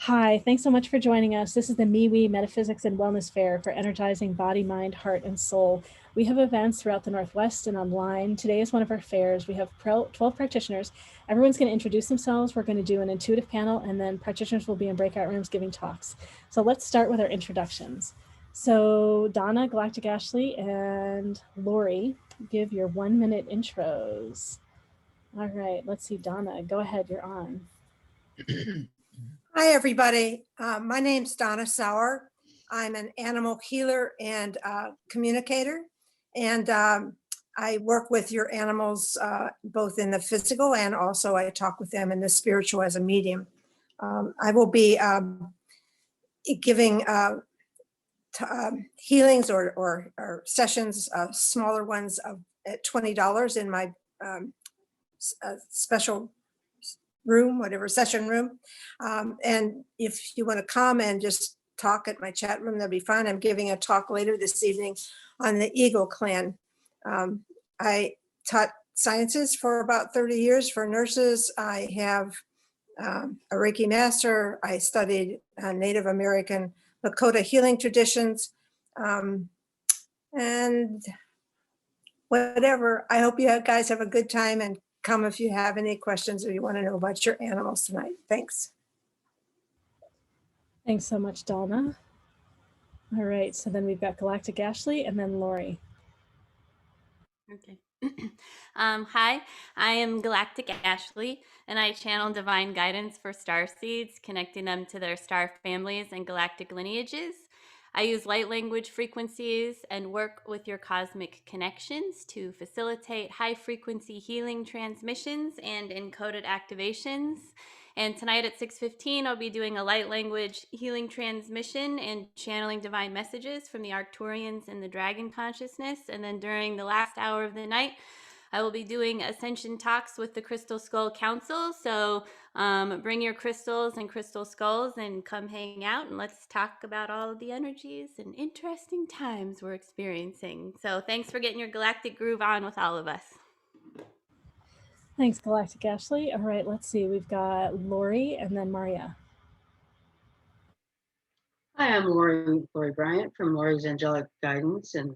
Hi, thanks so much for joining us. This is the MeWe Metaphysics and Wellness Fair for energizing body, mind, heart, and soul. We have events throughout the Northwest and online. Today is one of our fairs. We have 12 practitioners. Everyone's going to introduce themselves. We're going to do an intuitive panel, and then practitioners will be in breakout rooms giving talks. So let's start with our introductions. So Donna, Galactic Ashley, and Lori, give your 1-minute intros. All right, let's see, Donna, go ahead, you're on. Hi, everybody. My name's Donna Sauer. I'm an animal healer and communicator, and I work with your animals both in the physical and also I talk with them in the spiritual as a medium. I will be giving healings or sessions, smaller ones at $20 in my special room, whatever session room. And if you want to come and just talk at my chat room, that'd be fine. I'm giving a talk later this evening on the Eagle Clan. I taught sciences for about 30 years for nurses. I have a Reiki master. I studied Native American Lakota healing traditions. And whatever, I hope you guys have a good time and come if you have any questions or you want to know about your animals tonight. Thanks. Thanks so much, Donna. All right, so then we've got Galactic Ashley and then Lori. Okay. Hi, I am Galactic Ashley, and I channel divine guidance for star seeds, connecting them to their star families and galactic lineages. I use light language frequencies and work with your cosmic connections to facilitate high frequency healing transmissions and encoded activations. And tonight at 6:15, I'll be doing a light language healing transmission and channeling divine messages from the Arcturians and the Dragon Consciousness. And then during the last hour of the night, I will be doing ascension talks with the Crystal Skull Council. So bring your crystals and crystal skulls and come hang out and let's talk about all of the energies and interesting times we're experiencing. So thanks for getting your galactic groove on with all of us. Thanks, Galactic Ashley. All right, let's see. We've got Lori and then Maria. Hi, I'm Lori Bryant from Lori's Angelic Guidance and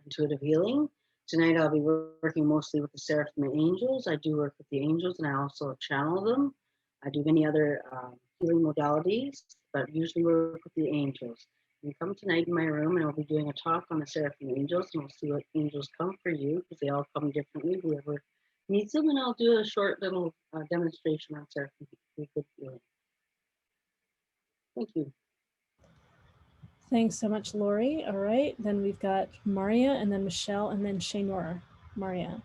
Intuitive Healing. Tonight I'll be working mostly with the Seraphim and Angels. I do work with the angels and I also channel them. I do many other healing modalities, but usually work with the angels. You come tonight in my room and I'll be doing a talk on the Seraphim and Angels, and we'll see what angels come for you because they all come differently, whoever needs them, and I'll do a short little demonstration on Seraphim healing. Thank you. Thanks so much, Lori. All right, then we've got Maria and then Michelle and then Shaynor. Maria.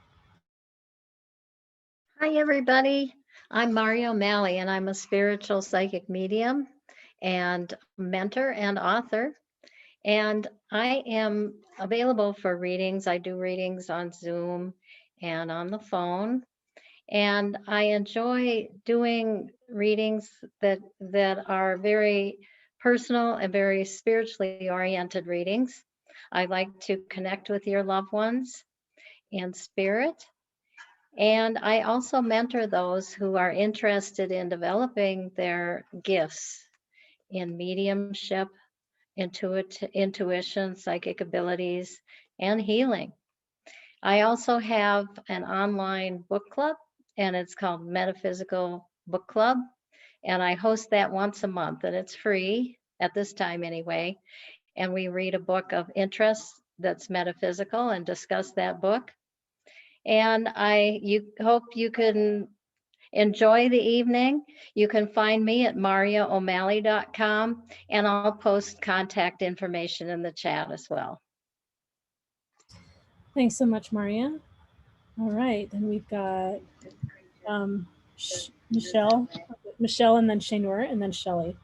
Hi, everybody. I'm Maria O'Malley, and I'm a spiritual psychic medium and mentor and author. And I am available for readings. I do readings on Zoom and on the phone. And I enjoy doing readings that are very personal and very spiritually oriented readings. I like to connect with your loved ones in spirit. And I also mentor those who are interested in developing their gifts in mediumship, intuition, psychic abilities, and healing. I also have an online book club, and it's called Metaphysical Book Club. And I host that once a month, and it's free at this time anyway. And we read a book of interest that's metaphysical and discuss that book. And I hope you can enjoy the evening. You can find me at mariaomalley.com, and I'll post contact information in the chat as well. Thanks so much, Maria. All right, then we've got Michelle and then Shaynor and then Shelley.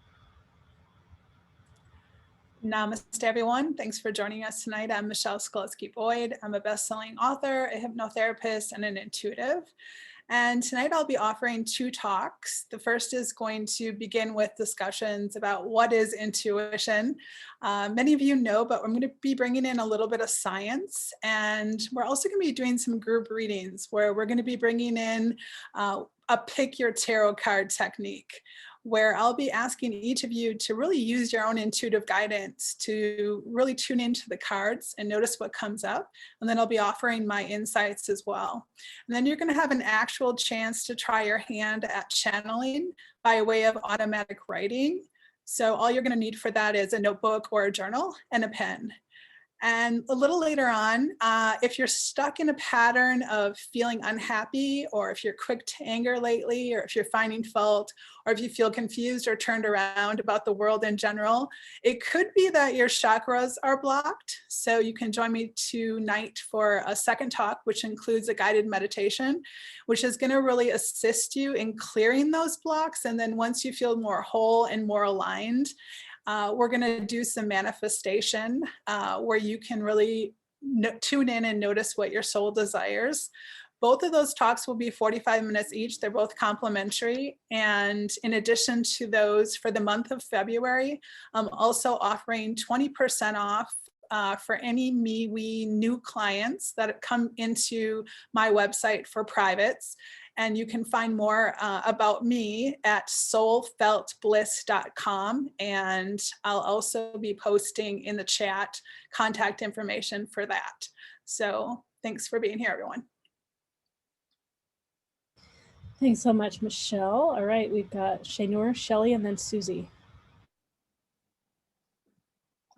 Namaste, everyone. Thanks for joining us tonight. I'm Michelle Skolotsky-Boyd. I'm a best-selling author, a hypnotherapist, and an intuitive. And tonight I'll be offering 2 talks. The first is going to begin with discussions about what is intuition. Many of you know, but I'm going to be bringing in a little bit of science. And we're also going to be doing some group readings where we're going to be bringing in a pick your tarot card technique, where I'll be asking each of you to really use your own intuitive guidance to really tune into the cards and notice what comes up. And then I'll be offering my insights as well. And then you're going to have an actual chance to try your hand at channeling by way of automatic writing. So all you're going to need for that is a notebook or a journal and a pen. And a little later on, if you're stuck in a pattern of feeling unhappy, or if you're quick to anger lately, or if you're finding fault, or if you feel confused or turned around about the world in general, it could be that your chakras are blocked. So you can join me tonight for a second talk, which includes a guided meditation, which is going to really assist you in clearing those blocks. And then once you feel more whole and more aligned, we're going to do some manifestation where you can really tune in and notice what your soul desires. Both of those talks will be 45 minutes each. They're both complimentary. And in addition to those, for the month of February, I'm also offering 20% off for any MeWe new clients that come into my website for privates. And you can find more about me at soulfeltbliss.com. And I'll also be posting in the chat contact information for that. So thanks for being here, everyone. Thanks so much, Michelle. All right, we've got Shaynor, Shelley, and then Susie.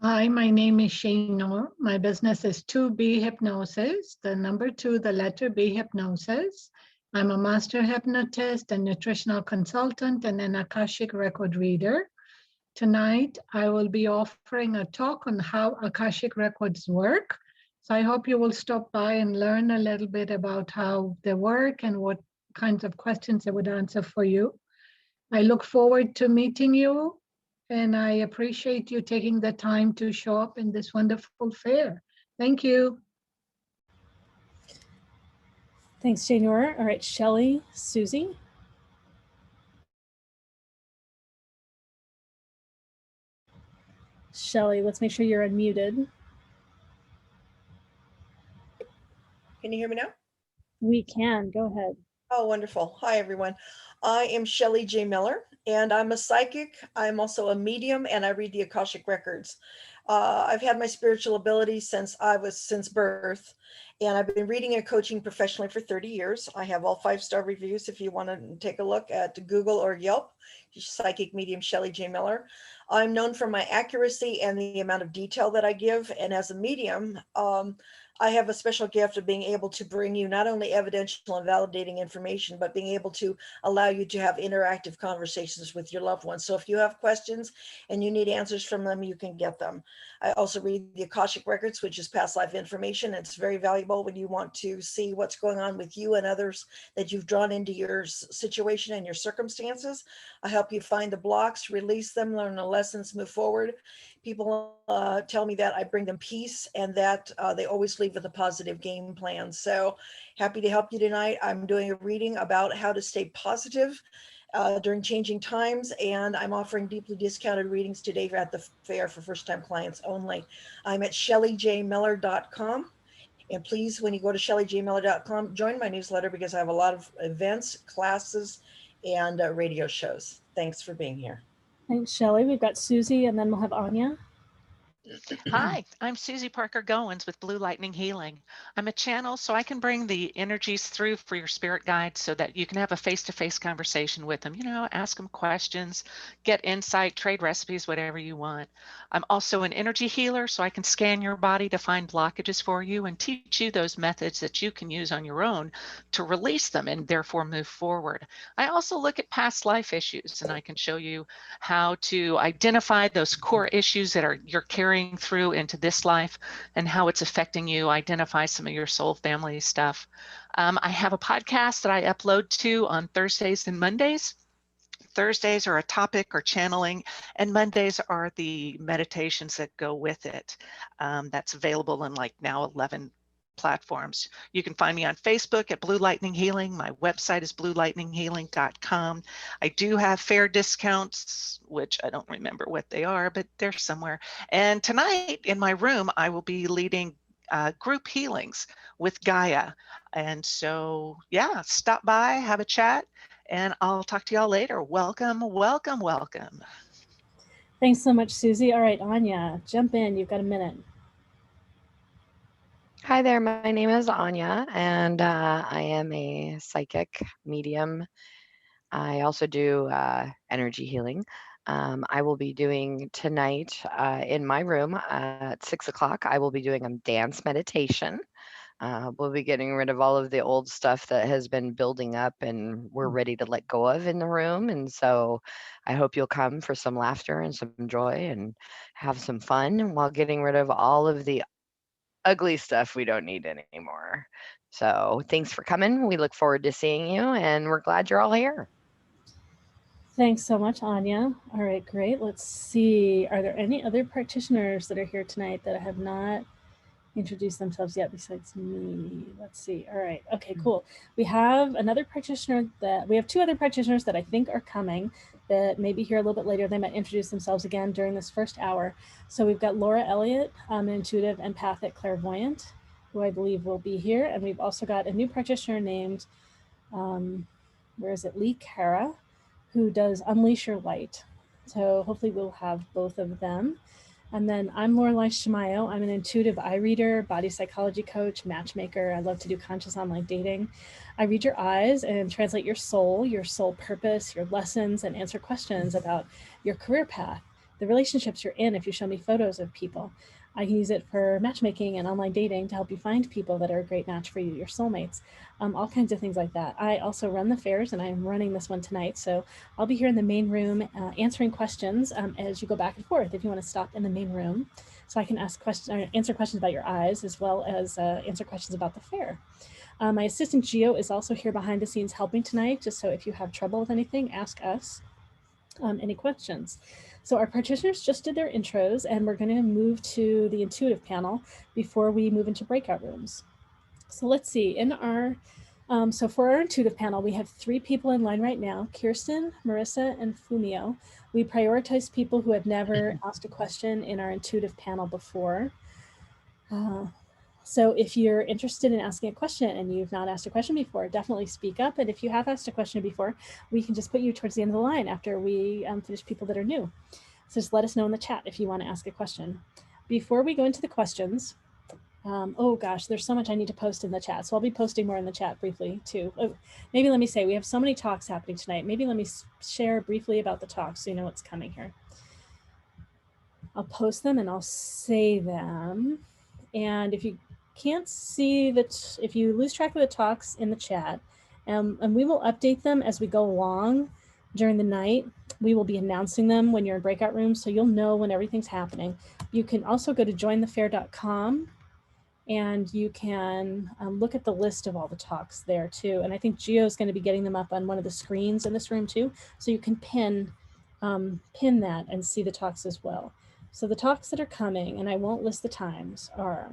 Hi, my name is Shaynor. My business is 2B Hypnosis, the number 2, the letter B Hypnosis. I'm a master hypnotist, a nutritional consultant, and an Akashic record reader. Tonight, I will be offering a talk on how Akashic records work. So I hope you will stop by and learn a little bit about how they work and what kinds of questions I would answer for you. I look forward to meeting you, and I appreciate you taking the time to show up in this wonderful fair. Thank you. Thanks, Shaynor. All right, Shelley, Susie. Shelley, let's make sure you're unmuted. Can you hear me now? We can, go ahead. Oh, wonderful. Hi, everyone. I am Shelley J. Miller, and I'm a psychic. I'm also a medium, and I read the Akashic records. I've had my spiritual ability since birth, and I've been reading and coaching professionally for 30 years. I have all 5-star reviews if you want to take a look at Google or Yelp. Psychic medium Shelley J. Miller. I'm known for my accuracy and the amount of detail that I give, and as a medium, I have a special gift of being able to bring you not only evidential and validating information, but being able to allow you to have interactive conversations with your loved ones. So if you have questions and you need answers from them, you can get them. I also read the Akashic records, which is past life information. It's very valuable when you want to see what's going on with you and others that you've drawn into your situation and your circumstances. I help you find the blocks, release them, learn the lessons, move forward. People tell me that I bring them peace and that they always leave with a positive game plan. So happy to help you tonight. I'm doing a reading about how to stay positive during changing times, and I'm offering deeply discounted readings today at the fair for first-time clients only. I'm at shelleyjmiller.com. And please, when you go to shelleyjmiller.com, join my newsletter because I have a lot of events, classes, and radio shows. Thanks for being here. Thanks, Shelley. We've got Susie, and then we'll have Anya. Hi, I'm Susie Parker Goins with Blue Lightning Healing. I'm a channel, so I can bring the energies through for your spirit guides so that you can have a face-to-face conversation with them, ask them questions, get insight, trade recipes, whatever you want. I'm also an energy healer, so I can scan your body to find blockages for you and teach you those methods that you can use on your own to release them and therefore move forward. I also look at past life issues, and I can show you how to identify those core issues that you're carrying through into this life and how it's affecting you, identify some of your soul family stuff. I have a podcast that I upload to on Thursdays and Mondays. Thursdays are a topic or channeling, and Mondays are the meditations that go with it. That's available in now 11 platforms. You can find me on Facebook at Blue Lightning Healing. My website is bluelightninghealing.com. I do have fair discounts, which I don't remember what they are, but they're somewhere. And tonight in my room, I will be leading group healings with Gaia. And so, yeah, stop by, have a chat, and I'll talk to y'all later. Welcome, welcome, welcome. Thanks so much, Susie. All right, Anya, jump in. You've got a minute. Hi there, my name is Anya, and I am a psychic medium. I also do energy healing. I will be doing tonight in my room at 6 o'clock. I will be doing a dance meditation. We'll be getting rid of all of the old stuff that has been building up and we're ready to let go of in the room. And so I hope you'll come for some laughter and some joy and have some fun while getting rid of all of the ugly stuff we don't need anymore. So thanks for coming. We look forward to seeing you and we're glad you're all here. Thanks so much, Anya. All right, great. Let's see. Are there any other practitioners that are here tonight that have not introduced themselves yet besides me? Let's see. All right. Okay, cool. We have another practitioner we have two other practitioners that I think are coming that may be here a little bit later. They might introduce themselves again during this first hour. So we've got Laura Elliott, an intuitive empathic clairvoyant, who I believe will be here. And we've also got a new practitioner named, Lee Cara, who does Unleash Your Light. So hopefully we'll have both of them. And then I'm Lorelei Shamayo. I'm an intuitive eye reader, body psychology coach, matchmaker. I love to do conscious online dating. I read your eyes and translate your soul purpose, your lessons, and answer questions about your career path, the relationships you're in if you show me photos of people. I can use it for matchmaking and online dating to help you find people that are a great match for you, your soulmates, all kinds of things like that. I also run the fairs and I'm running this one tonight. So I'll be here in the main room answering questions as you go back and forth if you want to stop in the main room. So I can answer questions about your eyes as well as answer questions about the fair. My assistant Gio is also here behind the scenes helping tonight, just so if you have trouble with anything, ask us any questions. So our practitioners just did their intros and we're going to move to the intuitive panel before we move into breakout rooms. So let's see, in our, so for our intuitive panel, we have 3 people in line right now, Kirsten, Marissa, and Fumio. We prioritize people who have never asked a question in our intuitive panel before. So if you're interested in asking a question and you've not asked a question before, definitely speak up. And if you have asked a question before, we can just put you towards the end of the line after we finish people that are new. So just let us know in the chat if you want to ask a question. Before we go into the questions, oh gosh, there's so much I need to post in the chat. So I'll be posting more in the chat briefly too. Maybe let me say, we have so many talks happening tonight. Maybe let me share briefly about the talks so you know what's coming here. I'll post them and I'll say them. And if you can't see that, if you lose track of the talks in the chat, and we will update them as we go along during the night. We will be announcing them when you're in breakout rooms, so you'll know when everything's happening. You can also go to jointhefair.com and you can look at the list of all the talks there too. And I think Gio is going to be getting them up on one of the screens in this room too, so you can pin that and see the talks as well. So the talks that are coming, and I won't list the times, are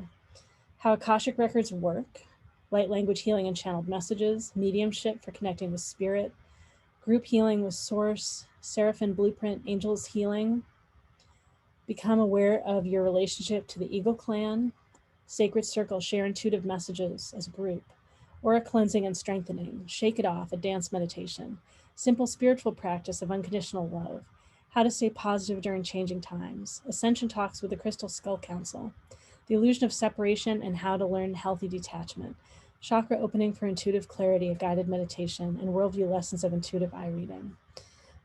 how Akashic Records work, light language healing and channeled messages, mediumship for connecting with spirit, group healing with source, Seraphim Blueprint, angels healing, become aware of your relationship to the Eagle Clan, Sacred Circle, share intuitive messages as a group, aura cleansing and strengthening, shake it off, a dance meditation, simple spiritual practice of unconditional love, how to stay positive during changing times, ascension talks with the Crystal Skull Council, the illusion of separation and how to learn healthy detachment, chakra opening for intuitive clarity, a guided meditation, and worldview lessons of intuitive eye reading.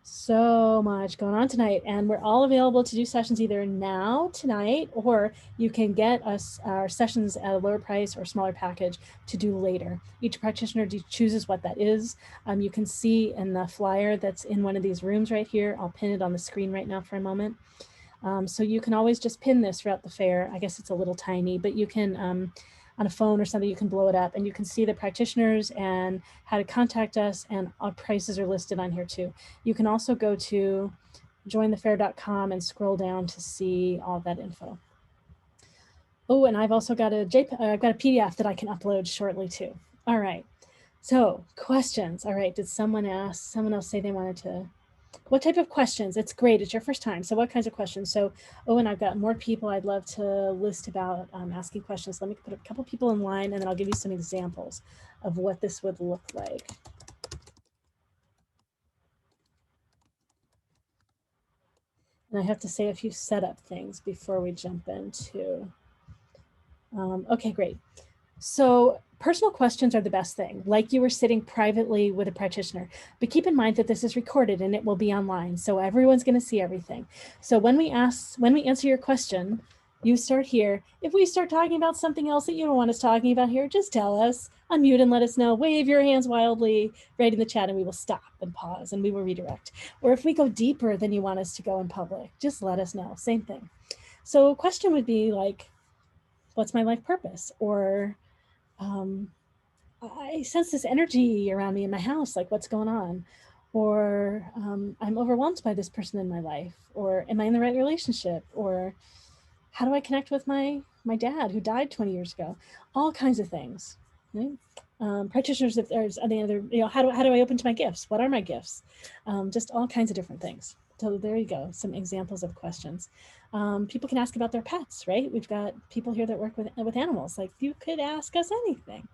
So much going on tonight, and we're all available to do sessions either now, tonight, or you can get us our sessions at a lower price or smaller package to do later. Each practitioner chooses what that is. You can see in the flyer that's in one of these rooms right here. I'll pin it on the screen right now for a moment. So you can always just pin this throughout the fair. I guess it's a little tiny, but you can, on a phone or something, you can blow it up and you can see the practitioners and how to contact us, and our prices are listed on here too. You can also go to jointhefair.com and scroll down to see all that info. Oh, and I've also got a PDF that I can upload shortly too. All right, so questions. All right, did someone else say they wanted to? What type of questions? It's great. It's your first time. So what kinds of questions? So, oh, and I've got more people I'd love to list about asking questions. Let me put a couple people in line and then I'll give you some examples of what this would look like. And I have to say a few setup things before we jump into. Okay, great. So personal questions are the best thing, like you were sitting privately with a practitioner. But keep in mind that this is recorded and it will be online, so everyone's going to see everything. So when we answer your question, you start here. If we start talking about something else that you don't want us talking about here, just tell us, unmute and let us know, wave your hands wildly, write in the chat, and we will stop and pause and we will redirect. Or if we go deeper than you want us to go in public, just let us know, same thing. So a question would be like, what's my life purpose? Or I sense this energy around me in my house, like what's going on? Or I'm overwhelmed by this person in my life, or am I in the right relationship? Or how do I connect with my dad who died 20 years ago? All kinds of things. Right? Practitioners, if there's any other, how do I open to my gifts? What are my gifts? Just all kinds of different things. So there you go, some examples of questions. People can ask about their pets, right? We've got people here that work with animals. Like you could ask us anything,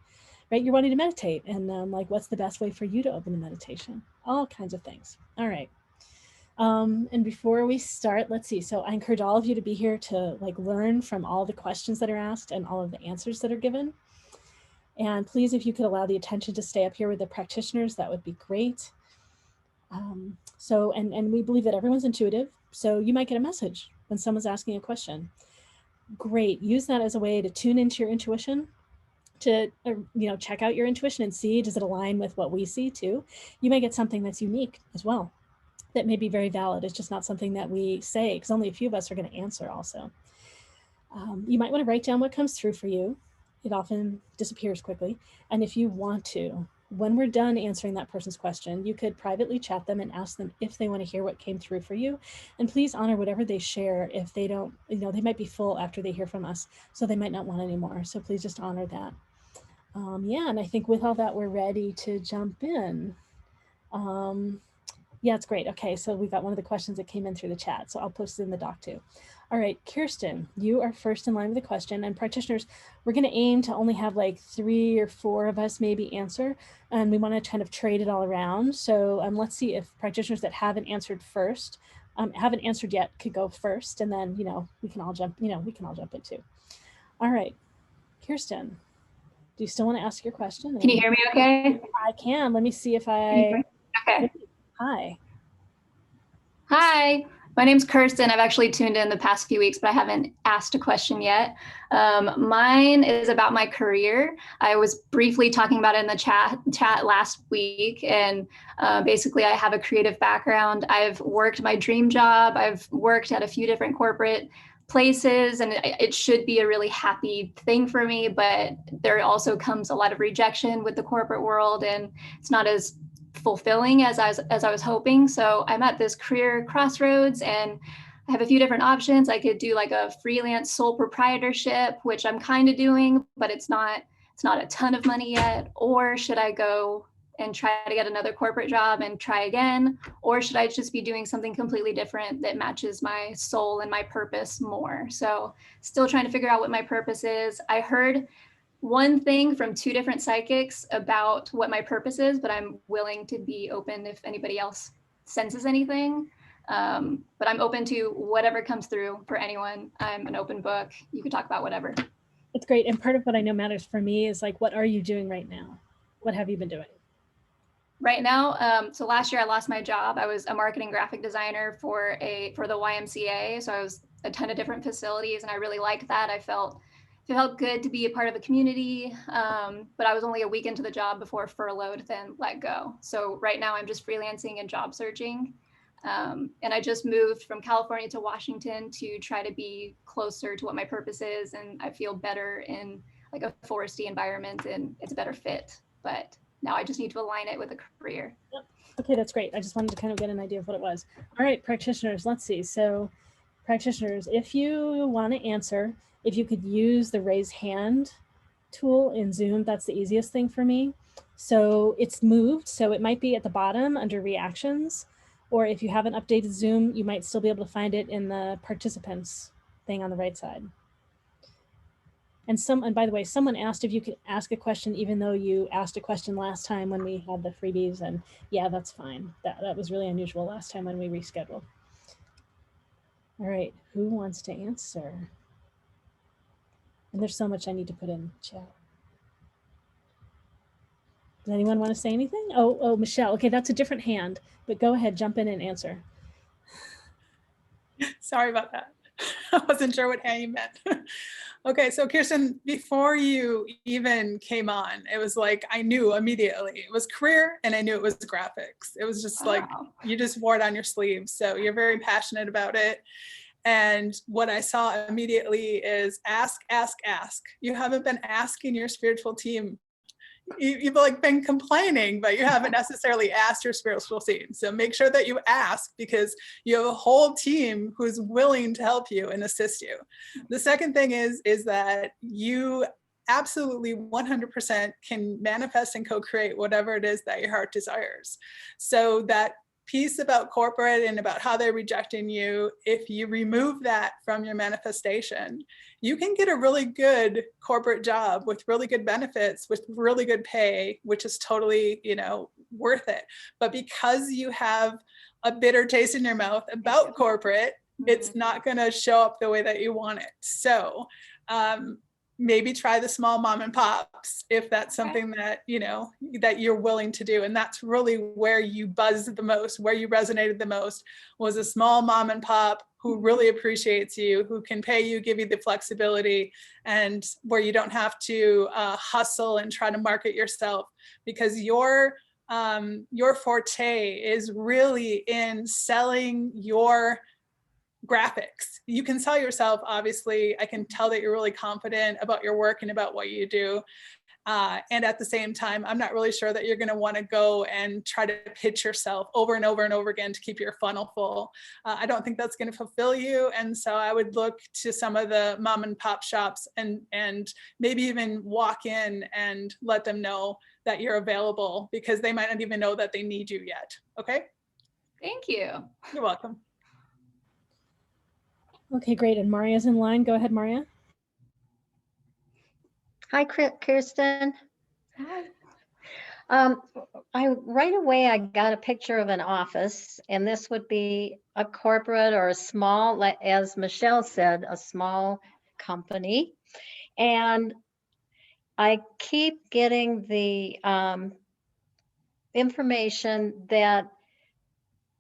right? You're wanting to meditate, and like, what's the best way for you to open the meditation? All kinds of things. All right. And before we start, let's see. So I encourage all of you to be here to like learn from all the questions that are asked and all of the answers that are given. And please, if you could allow the attention to stay up here with the practitioners, that would be great. And we believe that everyone's intuitive. So you might get a message when someone's asking a question. Great. Use that as a way to tune into your intuition, to check out your intuition and see, does it align with what we see too? You may get something that's unique as well, that may be very valid. It's just not something that we say, because only a few of us are going to answer also. You might want to write down what comes through for you. It often disappears quickly. And if you want to, when we're done answering that person's question, you could privately chat them and ask them if they want to hear what came through for you. And please honor whatever they share. If they don't, they might be full after they hear from us, so they might not want any more. So please just honor that. Yeah, and I think with all that, we're ready to jump in. Yeah, it's great. Okay, so we got one of the questions that came in through the chat, so I'll post it in the doc too. All right, Kirsten, you are first in line with the question, and practitioners, we're going to aim to only have like 3 or 4 of us maybe answer, and we want to kind of trade it all around. So let's see if practitioners that haven't answered first, haven't answered yet, could go first, and then we can all jump. We can all jump in too. All right, Kirsten, do you still want to ask your question? Can you hear me okay? I can. Let me see if I... Okay. Hi. Hi, my name's Kirsten. I've actually tuned in the past few weeks, but I haven't asked a question yet. Mine is about my career. I was briefly talking about it in the chat last week, and basically I have a creative background. I've worked my dream job. I've worked at a few different corporate places, and it should be a really happy thing for me, but there also comes a lot of rejection with the corporate world, and it's not as fulfilling as I was hoping. So I'm at this career crossroads, and I have a few different options. I could do like a freelance sole proprietorship, which I'm kind of doing, but it's not a ton of money yet. Or should I go and try to get another corporate job and try again? Or should I just be doing something completely different that matches my soul and my purpose more? So still trying to figure out what my purpose is. I heard one thing from 2 different psychics about what my purpose is, but I'm willing to be open if anybody else senses anything. But I'm open to whatever comes through for anyone. I'm an open book. You can talk about whatever. It's great. And part of what I know matters for me is like, what are you doing right now? What have you been doing? Right now, so last year I lost my job. I was a marketing graphic designer for the YMCA. So I was a ton of different facilities, and I really liked that. It felt good to be a part of a community, but I was only a week into the job before furloughed, then let go. So right now I'm just freelancing and job searching. And I just moved from California to Washington to try to be closer to what my purpose is. And I feel better in like a foresty environment, and it's a better fit. But now I just need to align it with a career. Yep. Okay, that's great. I just wanted to kind of get an idea of what it was. All right, practitioners, let's see. So practitioners, if you want to answer, if you could use the raise hand tool in Zoom, that's the easiest thing for me. So it's moved, so it might be at the bottom under reactions, or if you haven't updated Zoom, you might still be able to find it in the participants thing on the right side. And by the way, someone asked if you could ask a question, even though you asked a question last time when we had the freebies, and yeah, that's fine. That was really unusual last time when we rescheduled. All right, who wants to answer? And there's so much I need to put in chat. Does anyone want to say anything? Oh, Michelle. Okay, that's a different hand, but go ahead, jump in and answer. Sorry about that. I wasn't sure what hand you meant. Okay, so Kirsten, before you even came on, it was like I knew immediately it was career and I knew it was graphics. It was just like you just wore it on your sleeve. So you're very passionate about it. And what I saw immediately is ask, ask, ask. You haven't been asking your spiritual team. You've like been complaining, but you haven't necessarily asked your spiritual team. So make sure that you ask, because you have a whole team who's willing to help you and assist you. The second thing is that you absolutely 100% can manifest and co-create whatever it is that your heart desires. So that piece about corporate and about how they're rejecting you, if you remove that from your manifestation, you can get a really good corporate job with really good benefits, with really good pay, which is totally, worth it. But because you have a bitter taste in your mouth about corporate, it's not going to show up the way that you want it. So maybe try the small mom and pops if that's something that that you're willing to do. And that's really where you buzzed the most, where you resonated the most, was a small mom and pop who really appreciates you, who can pay you, give you the flexibility, and where you don't have to hustle and try to market yourself, because your forte is really in selling your graphics. You can sell yourself, obviously. I can tell that you're really confident about your work and about what you do. And at the same time, I'm not really sure that you're going to want to go and try to pitch yourself over and over and over again to keep your funnel full. I don't think that's going to fulfill you. And so I would look to some of the mom and pop shops and maybe even walk in and let them know that you're available, because they might not even know that they need you yet. Okay? Thank you. You're welcome. Okay, great. And Maria's in line. Go ahead, Maria. Hi, Kirsten. Hi. Right away, I got a picture of an office, and this would be a corporate or a small, as Michelle said, a small company. And I keep getting the information that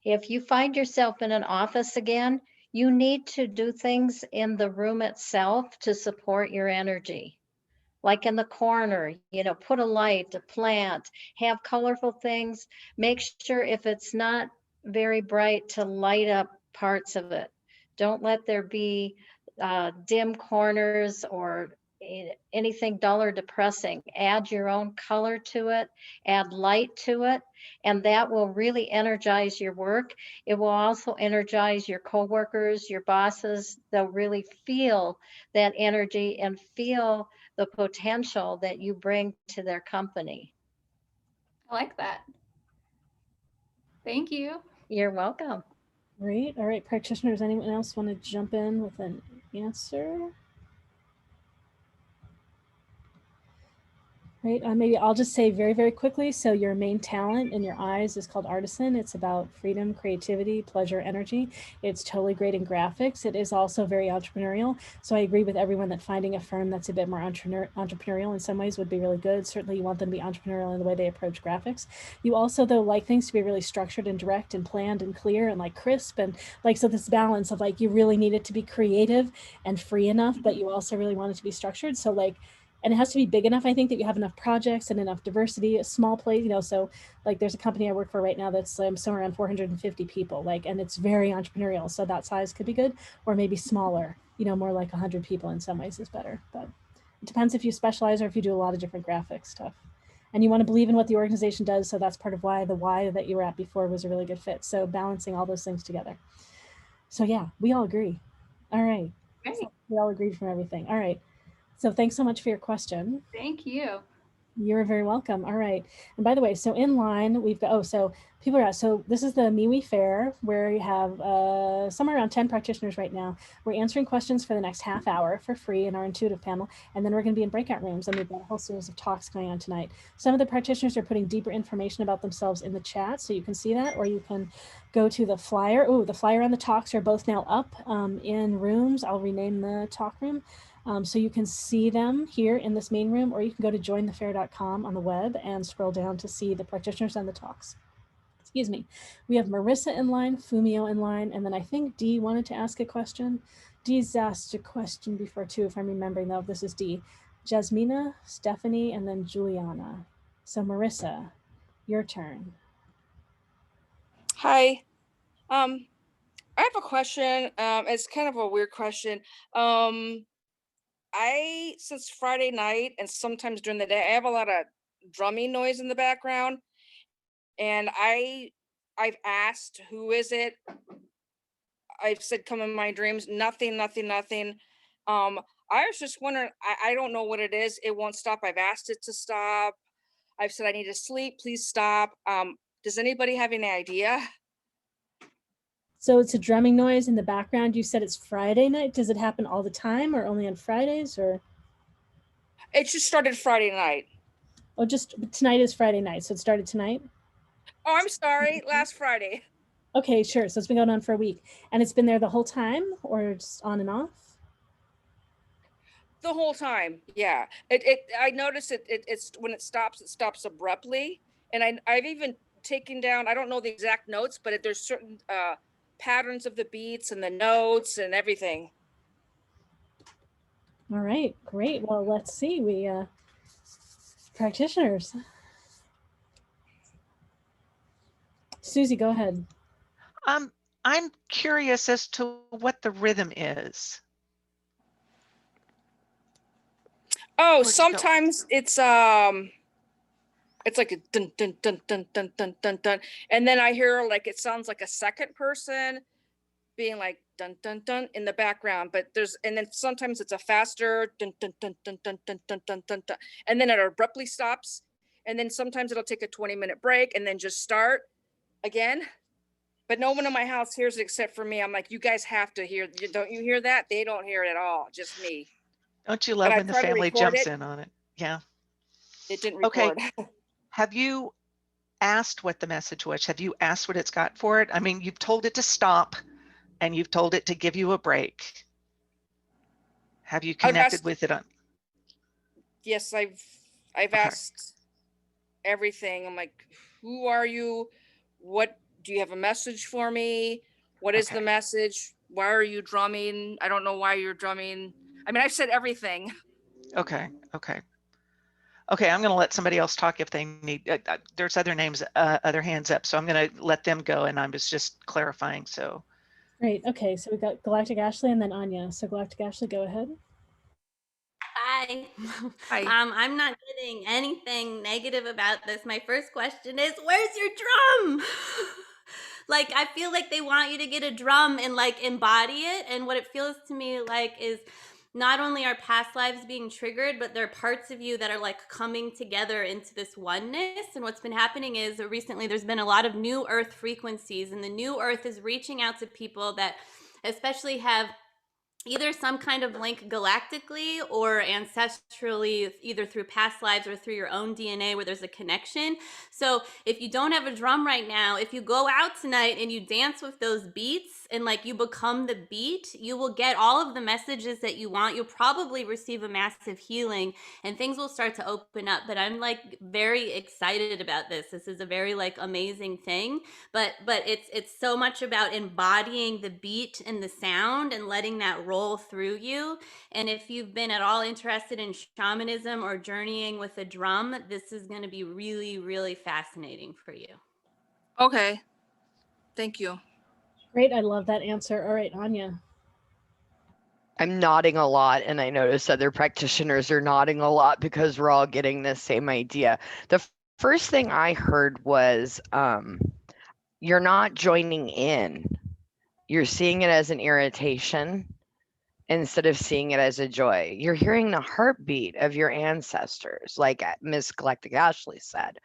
if you find yourself in an office again, you need to do things in the room itself to support your energy. Like in the corner, put a light, a plant, have colorful things. Make sure if it's not very bright to light up parts of it. Don't let there be dim corners or anything dull or depressing. Add your own color to it, add light to it, and that will really energize your work. It will also energize your coworkers, your bosses. They'll really feel that energy and feel the potential that you bring to their company. I like that. Thank you. You're welcome. Great. All right, practitioners, anyone else want to jump in with an answer? Right, maybe I'll just say very, very quickly. So your main talent in your eyes is called artisan. It's about freedom, creativity, pleasure, energy. It's totally great in graphics. It is also very entrepreneurial. So I agree with everyone that finding a firm that's a bit more entrepreneurial in some ways would be really good. Certainly you want them to be entrepreneurial in the way they approach graphics. You also, though, like things to be really structured and direct and planned and clear and like crisp. And like, so this balance of like, you really need it to be creative and free enough, but you also really want it to be structured. So like, and it has to be big enough, I think, that you have enough projects and enough diversity, a small place, so like there's a company I work for right now that's somewhere around 450 people, like, and it's very entrepreneurial. So that size could be good, or maybe smaller, more like 100 people in some ways is better. But it depends if you specialize or if you do a lot of different graphic stuff. And you want to believe in what the organization does. So that's part of why the why that you were at before was a really good fit. So balancing all those things together. So yeah, we all agree. All right. Great. So we all agreed from everything. All right. So thanks so much for your question. Thank you. You're very welcome. All right. And by the way, so in line, we've got, so People are out. So this is the MeWe Fair, where you have somewhere around 10 practitioners right now. We're answering questions for the next half hour for free in our intuitive panel, and then we're going to be in breakout rooms, and we've got a whole series of talks going on tonight. Some of the practitioners are putting deeper information about themselves in the chat, so you can see that, or you can go to the flyer. Oh, the flyer and the talks are both now up in rooms. I'll rename the talk room. So you can see them here in this main room, or you can go to jointhefair.com on the web and scroll down to see the practitioners and the talks. Excuse me. We have Marissa in line, Fumio in line, and then I think Dee wanted to ask a question. Dee's asked a question before too, if I'm remembering though. This is Dee. Jasmina, Stephanie, and then Juliana. So Marissa, your turn. Hi. I have a question. It's kind of a weird question. Since Friday night and sometimes during the day, I have a lot of drumming noise in the background. And I've asked, who is it? I've said, come in my dreams, nothing. I was just wondering, I don't know what it is. It won't stop. I've asked it to stop. I've said, I need to sleep, please stop. Does anybody have any idea? So it's a drumming noise in the background. You said it's Friday night. Does it happen all the time or only on Fridays, or? It just started Friday night. Oh, just tonight is Friday night. So it started tonight? Oh, I'm sorry, last Friday. Okay, sure. So it's been going on for a week, and it's been there the whole time, or just on and off? The whole time, yeah. I noticed it's when it stops abruptly. And I've even taken down, I don't know the exact notes, but there's certain patterns of the beats and the notes and everything. All right, great. Well, let's see. We practitioners. Susie, go ahead. I'm curious as to what the rhythm is. Oh, sometimes it's like a dun dun dun dun dun dun dun dun, and then I hear like it sounds like a second person being like dun dun dun in the background, but and then sometimes it's a faster dun dun dun dun dun dun dun dun dun dun, and then it abruptly stops, and then sometimes it'll take a 20-minute break and then just start again. But no one in my house hears it except for me. I'm like, you guys have to hear. Don't you hear that? They don't hear it at all. Just me. Don't you love when the family jumps in on it? Yeah. It didn't record. Okay. Have you asked what the message was? Have you asked what it's got for it? I mean, you've told it to stop and you've told it to give you a break. Have you connected with it on? Yes, I've asked everything. I'm like, who are you? What do you have a message for me? What is the message? Why are you drumming? I don't know why you're drumming. I mean, I've said everything. Okay. I'm going to let somebody else talk if they need. There's other names, other hands up, so I'm going to let them go, and I was just clarifying. So. Great. Okay, so we've got Galactic Ashley and then Anya. So Galactic Ashley, go ahead. Hi. I'm not getting anything negative about this. My first question is, where's your drum? Like, I feel like they want you to get a drum and like embody it. And what it feels to me like is not only are past lives being triggered, but there are parts of you that are like coming together into this oneness. And what's been happening is recently there's been a lot of new earth frequencies, and the new earth is reaching out to people that especially have either some kind of link galactically or ancestrally, either through past lives or through your own DNA where there's a connection. So if you don't have a drum right now, if you go out tonight and you dance with those beats and like you become the beat, you will get all of the messages that you want. You'll probably receive a massive healing and things will start to open up. But I'm like very excited about this. This is a very like amazing thing. But it's so much about embodying the beat and the sound and letting that roll through you. And if you've been at all interested in shamanism or journeying with a drum, this is going to be really, really fascinating for you. Okay. Thank you. Great. I love that answer. All right, Anya. I'm nodding a lot, and I notice other practitioners are nodding a lot because we're all getting the same idea. The first thing I heard was you're not joining in. You're seeing it as an irritation instead of seeing it as a joy. You're hearing the heartbeat of your ancestors, like Miss Galactic Ashley said.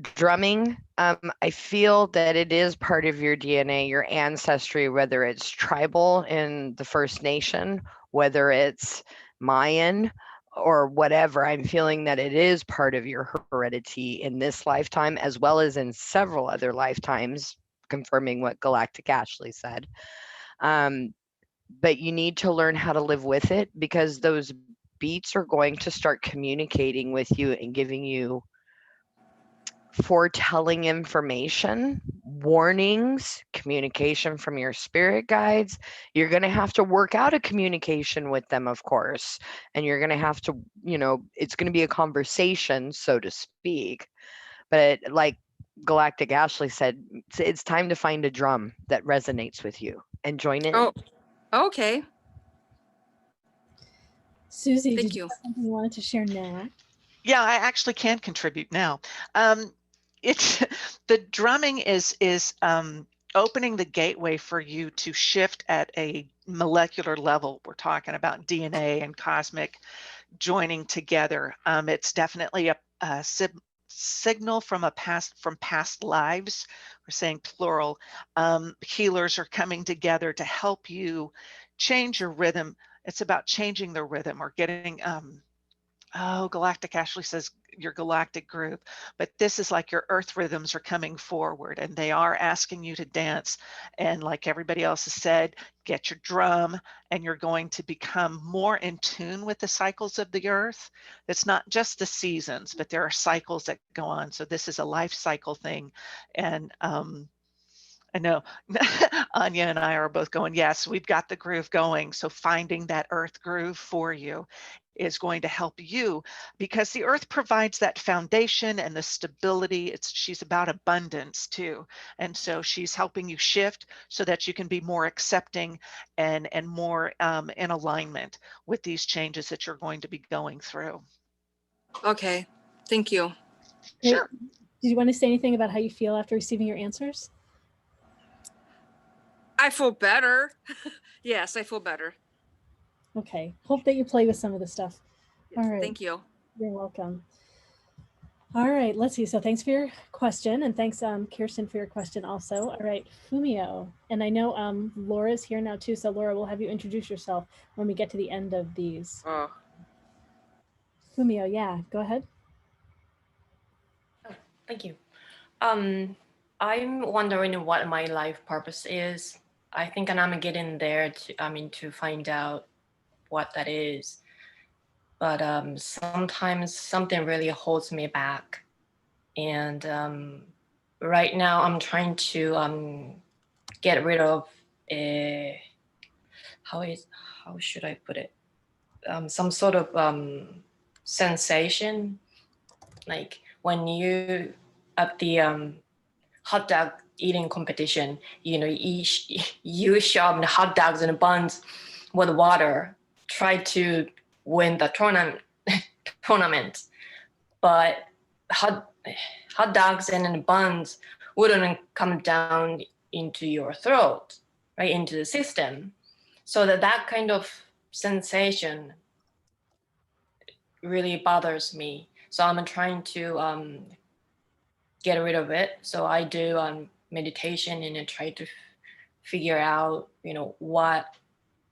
drumming, I feel that it is part of your DNA, your ancestry, whether it's tribal in the First Nation, whether it's Mayan or whatever. I'm feeling that it is part of your heredity in this lifetime, as well as in several other lifetimes, confirming what Galactic Ashley said. But you need to learn how to live with it, because those beats are going to start communicating with you and giving you foretelling information, warnings, communication from your spirit guides. You're going to have to work out a communication with them, of course. And you're going to have to, it's going to be a conversation, so to speak. But like Galactic Ashley said, it's time to find a drum that resonates with you and join in. Oh, okay. Susie, Thank did you you. have something you wanted to share now? Yeah, I actually can contribute now. It's the drumming is opening the gateway for you to shift at a molecular level. We're talking about DNA and cosmic joining together. It's definitely a signal from past lives. We're saying plural. Healers are coming together to help you change your rhythm. It's about changing the rhythm or getting Galactic Ashley says your galactic group, but this is like your earth rhythms are coming forward and they are asking you to dance. And like everybody else has said, get your drum and you're going to become more in tune with the cycles of the earth. It's not just the seasons, but there are cycles that go on. So this is a life cycle thing. And I know Anya and I are both going, yes, we've got the groove going. So finding that earth groove for you is going to help you, because the earth provides that foundation and the stability. She's about abundance too. And so she's helping you shift so that you can be more accepting and more in alignment with these changes that you're going to be going through. Okay. Thank you. Great. Sure. Did you want to say anything about how you feel after receiving your answers? I feel better. Yes, I feel better. Okay. Hope that you play with some of the stuff. Yes, All right. thank you. You're welcome. All right, let's see. So thanks for your question, and thanks, Kirsten, for your question also. All right, Fumio, and I know Laura's here now too. So Laura, we'll have you introduce yourself when we get to the end of these. Fumio, yeah, go ahead. Oh, thank you. I'm wondering what my life purpose is. I think I'm getting there to find out what that is. But sometimes something really holds me back. And right now I'm trying to get rid of how should I put it? Some sort of sensation, like when you at the hot dog eating competition, you shove the hot dogs and buns with water, try to win the tournament, but hot dogs and buns wouldn't come down into your throat, right, into the system. So that kind of sensation really bothers me. So I'm trying to get rid of it. So I do meditation and I try to figure out, what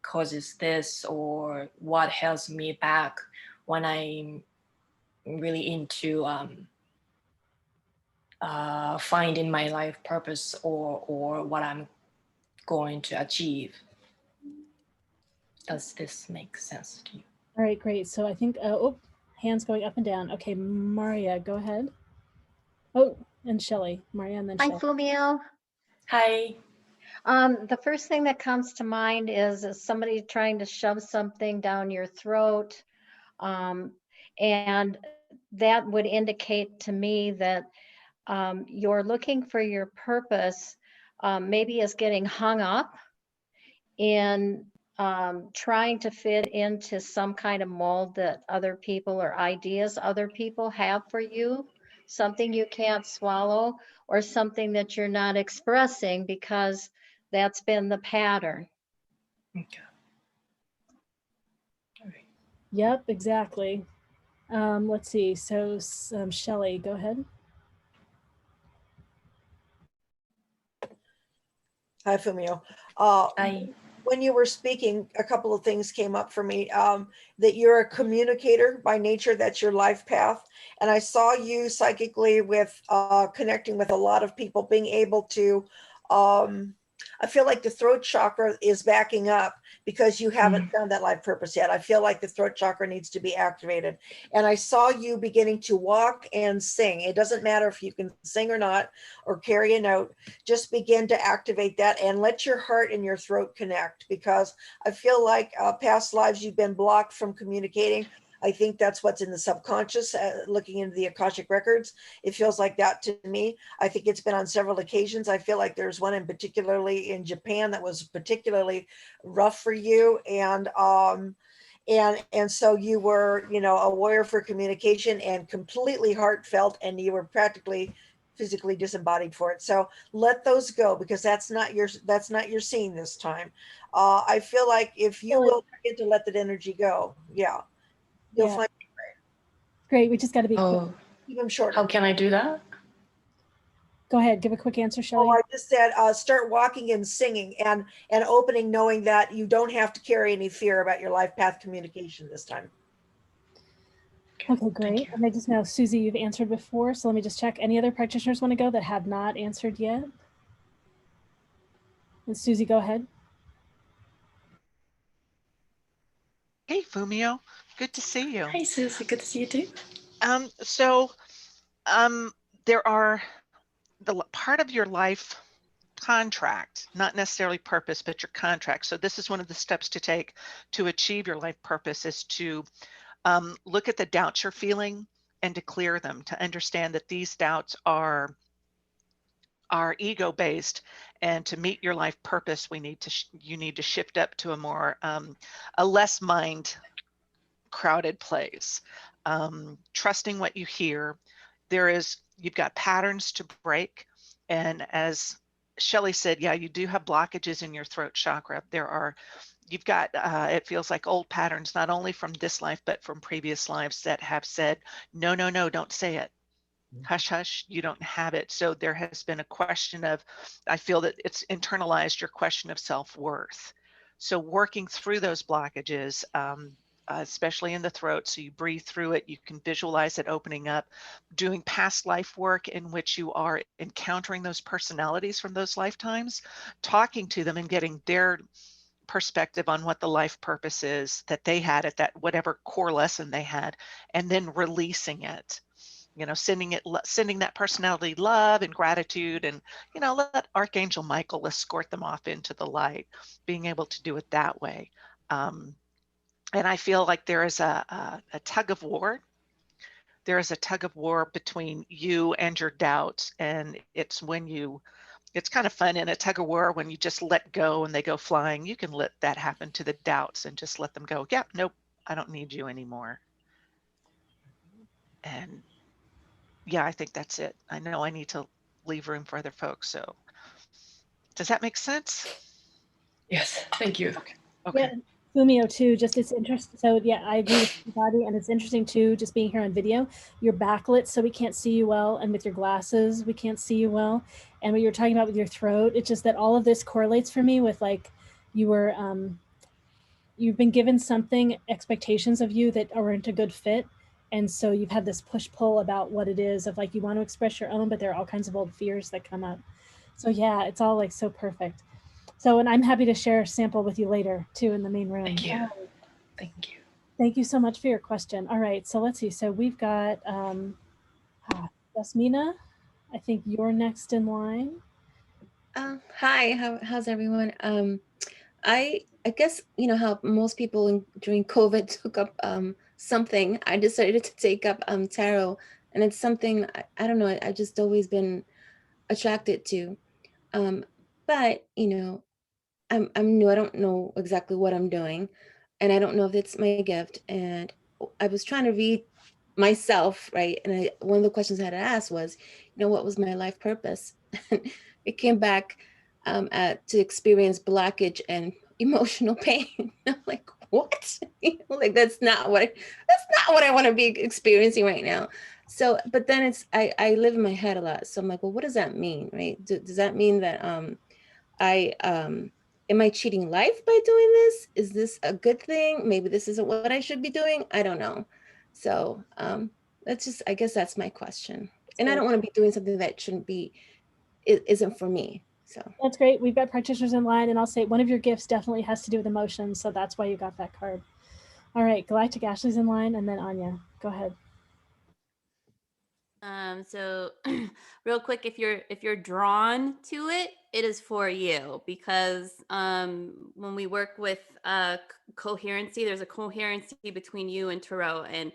causes this or what holds me back when I'm really into finding my life purpose or what I'm going to achieve. Does this make sense to you? All right, great. So I think, hands going up and down. Okay, Maria, go ahead. Oh, and Shelly, Maria, and then Hi, Shelly. Fumio. Hi. The first thing that comes to mind is somebody trying to shove something down your throat. And that would indicate to me that you're looking for your purpose, maybe is getting hung up in trying to fit into some kind of mold that other people or ideas other people have for you, something you can't swallow or something that you're not expressing because that's been the pattern. Okay. All right. Yep, exactly. Let's see. So Shelly, go ahead. Hi, Fumio. I When you were speaking, a couple of things came up for me. That you're a communicator by nature, that's your life path. And I saw you psychically with connecting with a lot of people, being able to, I feel like the throat chakra is backing up because you haven't found that life purpose yet. I feel like the throat chakra needs to be activated. And I saw you beginning to walk and sing. It doesn't matter if you can sing or not, or carry a note, just begin to activate that and let your heart and your throat connect, because I feel like past lives you've been blocked from communicating. I think that's what's in the subconscious, looking into the Akashic records. It feels like that to me. I think it's been on several occasions. I feel like there's one in particularly in Japan that was particularly rough for you. And so you were, you know, a warrior for communication and completely heartfelt, and you were practically physically disembodied for it. So let those go, because that's not your scene this time. I feel like if you will begin to let that energy go, you'll Yeah. find Great. We just got to be quick. oh, keep them short. how can I do that? Go ahead. Give a quick answer, Oh, Shelley. I just said start walking and singing and opening, knowing that you don't have to carry any fear about your life path communication this time. Okay, great. And I just know, Susie, you've answered before, so let me just check. Any other practitioners want to go that have not answered yet? And Susie, go ahead. Hey, Fumio, good to see you. Hi, Susie. Good to see you too. There are the part of your life contract, not necessarily purpose, but your contract. So this is one of the steps to take to achieve your life purpose, is to look at the doubts you're feeling and to clear them, to understand that these doubts are ego based, and to meet your life purpose you need to shift up to a more a less mind crowded place. Trusting what you hear. You've got patterns to break, and as Shelley said, yeah, you do have blockages in your throat chakra. You've got, it feels like old patterns, not only from this life, but from previous lives that have said, no, no, no, don't say it. Hush, hush, you don't have it. So there has been a question of, I feel that it's internalized your question of self-worth. So working through those blockages, especially in the throat, so you breathe through it, you can visualize it opening up, doing past life work in which you are encountering those personalities from those lifetimes, talking to them and getting their perspective on what the life purpose is that they had at that whatever core lesson they had, and then releasing it. You know, sending that personality love and gratitude, and, you know, let Archangel Michael escort them off into the light, being able to do it that way. And I feel like there is a tug of war. There is a tug of war between you and your doubts. And it's kind of fun in a tug of war when you just let go and they go flying. You can let that happen to the doubts and just let them go. Yeah, nope, I don't need you anymore. And yeah, I think that's it. I know I need to leave room for other folks. So does that make sense? Yes, thank you. Okay. Yeah, Fumio too, just it's interesting. So yeah, I agree with everybody, and it's interesting too, just being here on video. You're backlit, so we can't see you well, and with your glasses, we can't see you well. And what you're talking about with your throat, it's just that all of this correlates for me with like you were you've been given something, expectations of you that aren't a good fit. And so you've had this push-pull about what it is, of like you want to express your own, but there are all kinds of old fears that come up. So yeah, it's all like so perfect. So, and I'm happy to share a sample with you later too in the main room. Thank you. Right. Thank you. Thank you so much for your question. All right, so let's see. So we've got Yasmina. I think you're next in line. Hi, how's everyone? I guess you know how most people during COVID took up something. I decided to take up tarot, and it's something I don't know. I just always been attracted to, but you know, I'm new. I don't know exactly what I'm doing, and I don't know if it's my gift. And I was trying to read myself, right? And one of the questions I had to ask was, you know, what was my life purpose? It came back to experience blockage and emotional pain. I'm like, what? You know, like that's not what I want to be experiencing right now. So, but then I live in my head a lot. So I'm like, well, what does that mean, right? Does that mean that Am I cheating life by doing this? Is this a good thing? Maybe this isn't what I should be doing. I don't know. So that's just, I guess that's my question. And I don't want to be doing something that shouldn't be, it isn't for me. So that's great. We've got practitioners in line, and I'll say one of your gifts definitely has to do with emotions, so that's why you got that card. All right, Galactic Ashley's in line, and then Anya. Go ahead. So real quick, if you're drawn to it, it is for you, because when we work with coherency, there's a coherency between you and tarot, and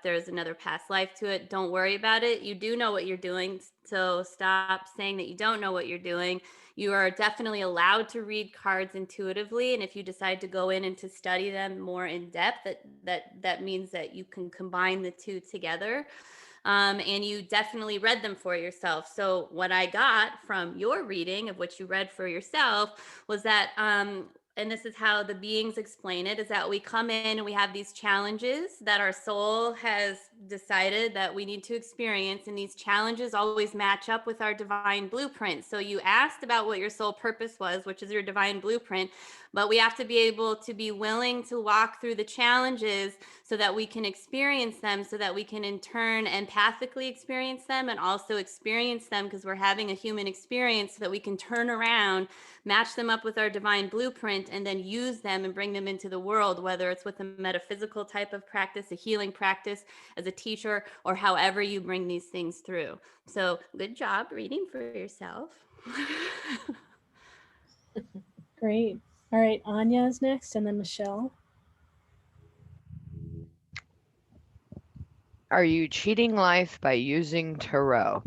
there's another past life to it. Don't worry about it. You do know what you're doing, so stop saying that you don't know what you're doing. You are definitely allowed to read cards intuitively, and if you decide to go in and to study them more in depth, that means that you can combine the two together. And you definitely read them for yourself. So what I got from your reading of what you read for yourself was that, and this is how the beings explain it, is that we come in and we have these challenges that our soul has decided that we need to experience, and these challenges always match up with our divine blueprint. So you asked about what your soul purpose was, which is your divine blueprint, but we have to be able to be willing to walk through the challenges so that we can experience them, so that we can in turn empathically experience them, and also experience them because we're having a human experience, so that we can turn around, match them up with our divine blueprint, and then use them and bring them into the world, whether it's with a metaphysical type of practice, a healing practice, as a teacher, or however you bring these things through. So good job reading for yourself. Great. All right, Anya is next, and then Michelle. Are you cheating life by using tarot?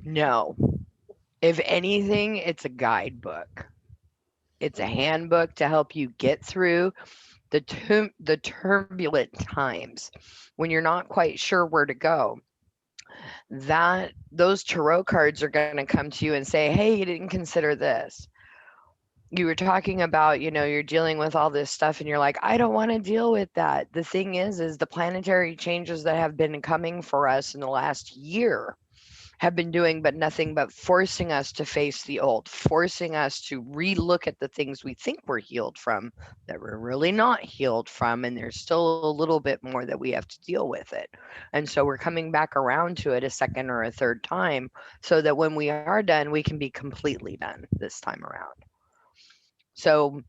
No. If anything, it's a guidebook. It's a handbook to help you get through the turbulent times when you're not quite sure where to go. Those tarot cards are going to come to you and say, hey, you didn't consider this. You were talking about, you're dealing with all this stuff and you're like, I don't want to deal with that. The thing is the planetary changes that have been coming for us in the last year have been doing but nothing but forcing us to face the old, forcing us to relook at the things we think we're healed from that we're really not healed from, and there's still a little bit more that we have to deal with it. And so we're coming back around to it a second or a third time so that when we are done, we can be completely done this time around. So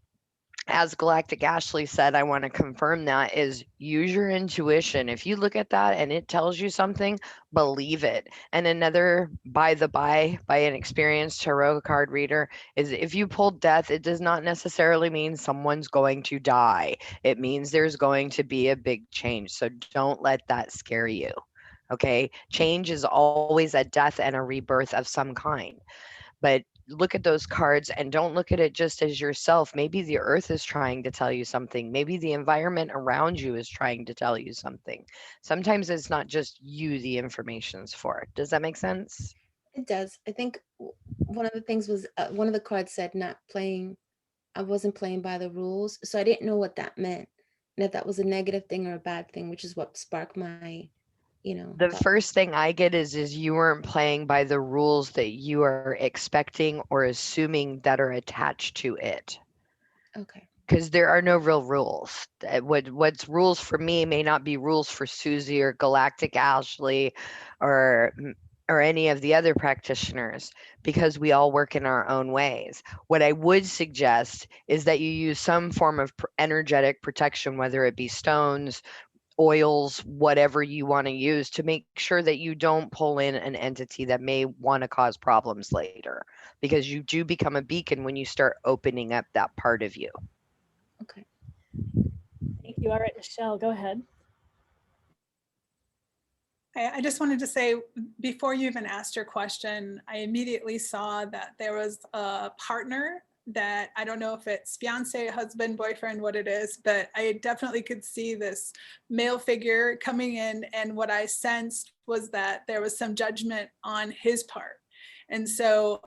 as Galactic Ashley said, I want to confirm that is use your intuition. If you look at that and it tells you something, believe it. And another by an experienced tarot card reader is if you pull death, it does not necessarily mean someone's going to die. It means there's going to be a big change. So don't let that scare you. Okay. Change is always a death and a rebirth of some kind. But look at those cards and don't look at it just as yourself. Maybe the earth is trying to tell you something. Maybe the environment around you is trying to tell you something. Sometimes it's not just you the information's for. Does that make sense? it does. I think one of the things was one of the cards said I wasn't playing by the rules. So I didn't know what that meant. And if that was a negative thing or a bad thing, which is what sparked my, The first thing I get is you weren't playing by the rules that you are expecting or assuming that are attached to it. Okay. Because there are no real rules. What's rules for me may not be rules for Susie or Galactic Ashley or any of the other practitioners, because we all work in our own ways. What I would suggest is that you use some form of energetic protection, whether it be stones, oils, whatever you want to use, to make sure that you don't pull in an entity that may want to cause problems later, because you do become a beacon when you start opening up that part of you. Okay. Thank you. All right, Michelle, go ahead. I just wanted to say, before you even asked your question, I immediately saw that there was a partner that I don't know if it's fiance, husband, boyfriend, what it is, but I definitely could see this male figure coming in. And what I sensed was that there was some judgment on his part. And so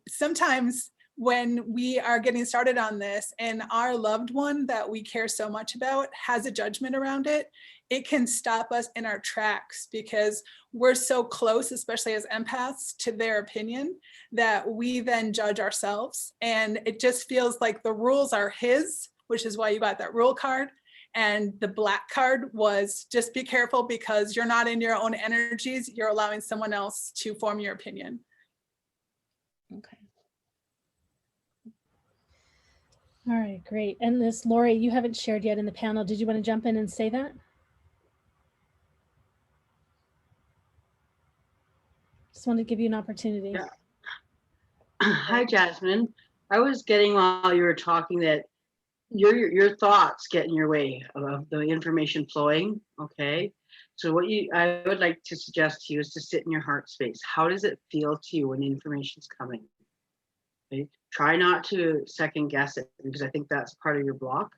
sometimes when we are getting started on this and our loved one that we care so much about has a judgment around it, it can stop us in our tracks because we're so close, especially as empaths, to their opinion that we then judge ourselves. And it just feels like the rules are his, which is why you got that rule card. And the black card was just be careful because you're not in your own energies. You're allowing someone else to form your opinion. Okay. All right, great. And this, Lori, you haven't shared yet in the panel. Did you want to jump in and say that? Just wanted to give you an opportunity. Yeah. Hi, Jasmine. I was getting while you were talking that your thoughts get in your way of the information flowing. Okay. So what I would like to suggest to you is to sit in your heart space. How does it feel to you when information's coming? Okay. Try not to second guess it because I think that's part of your block.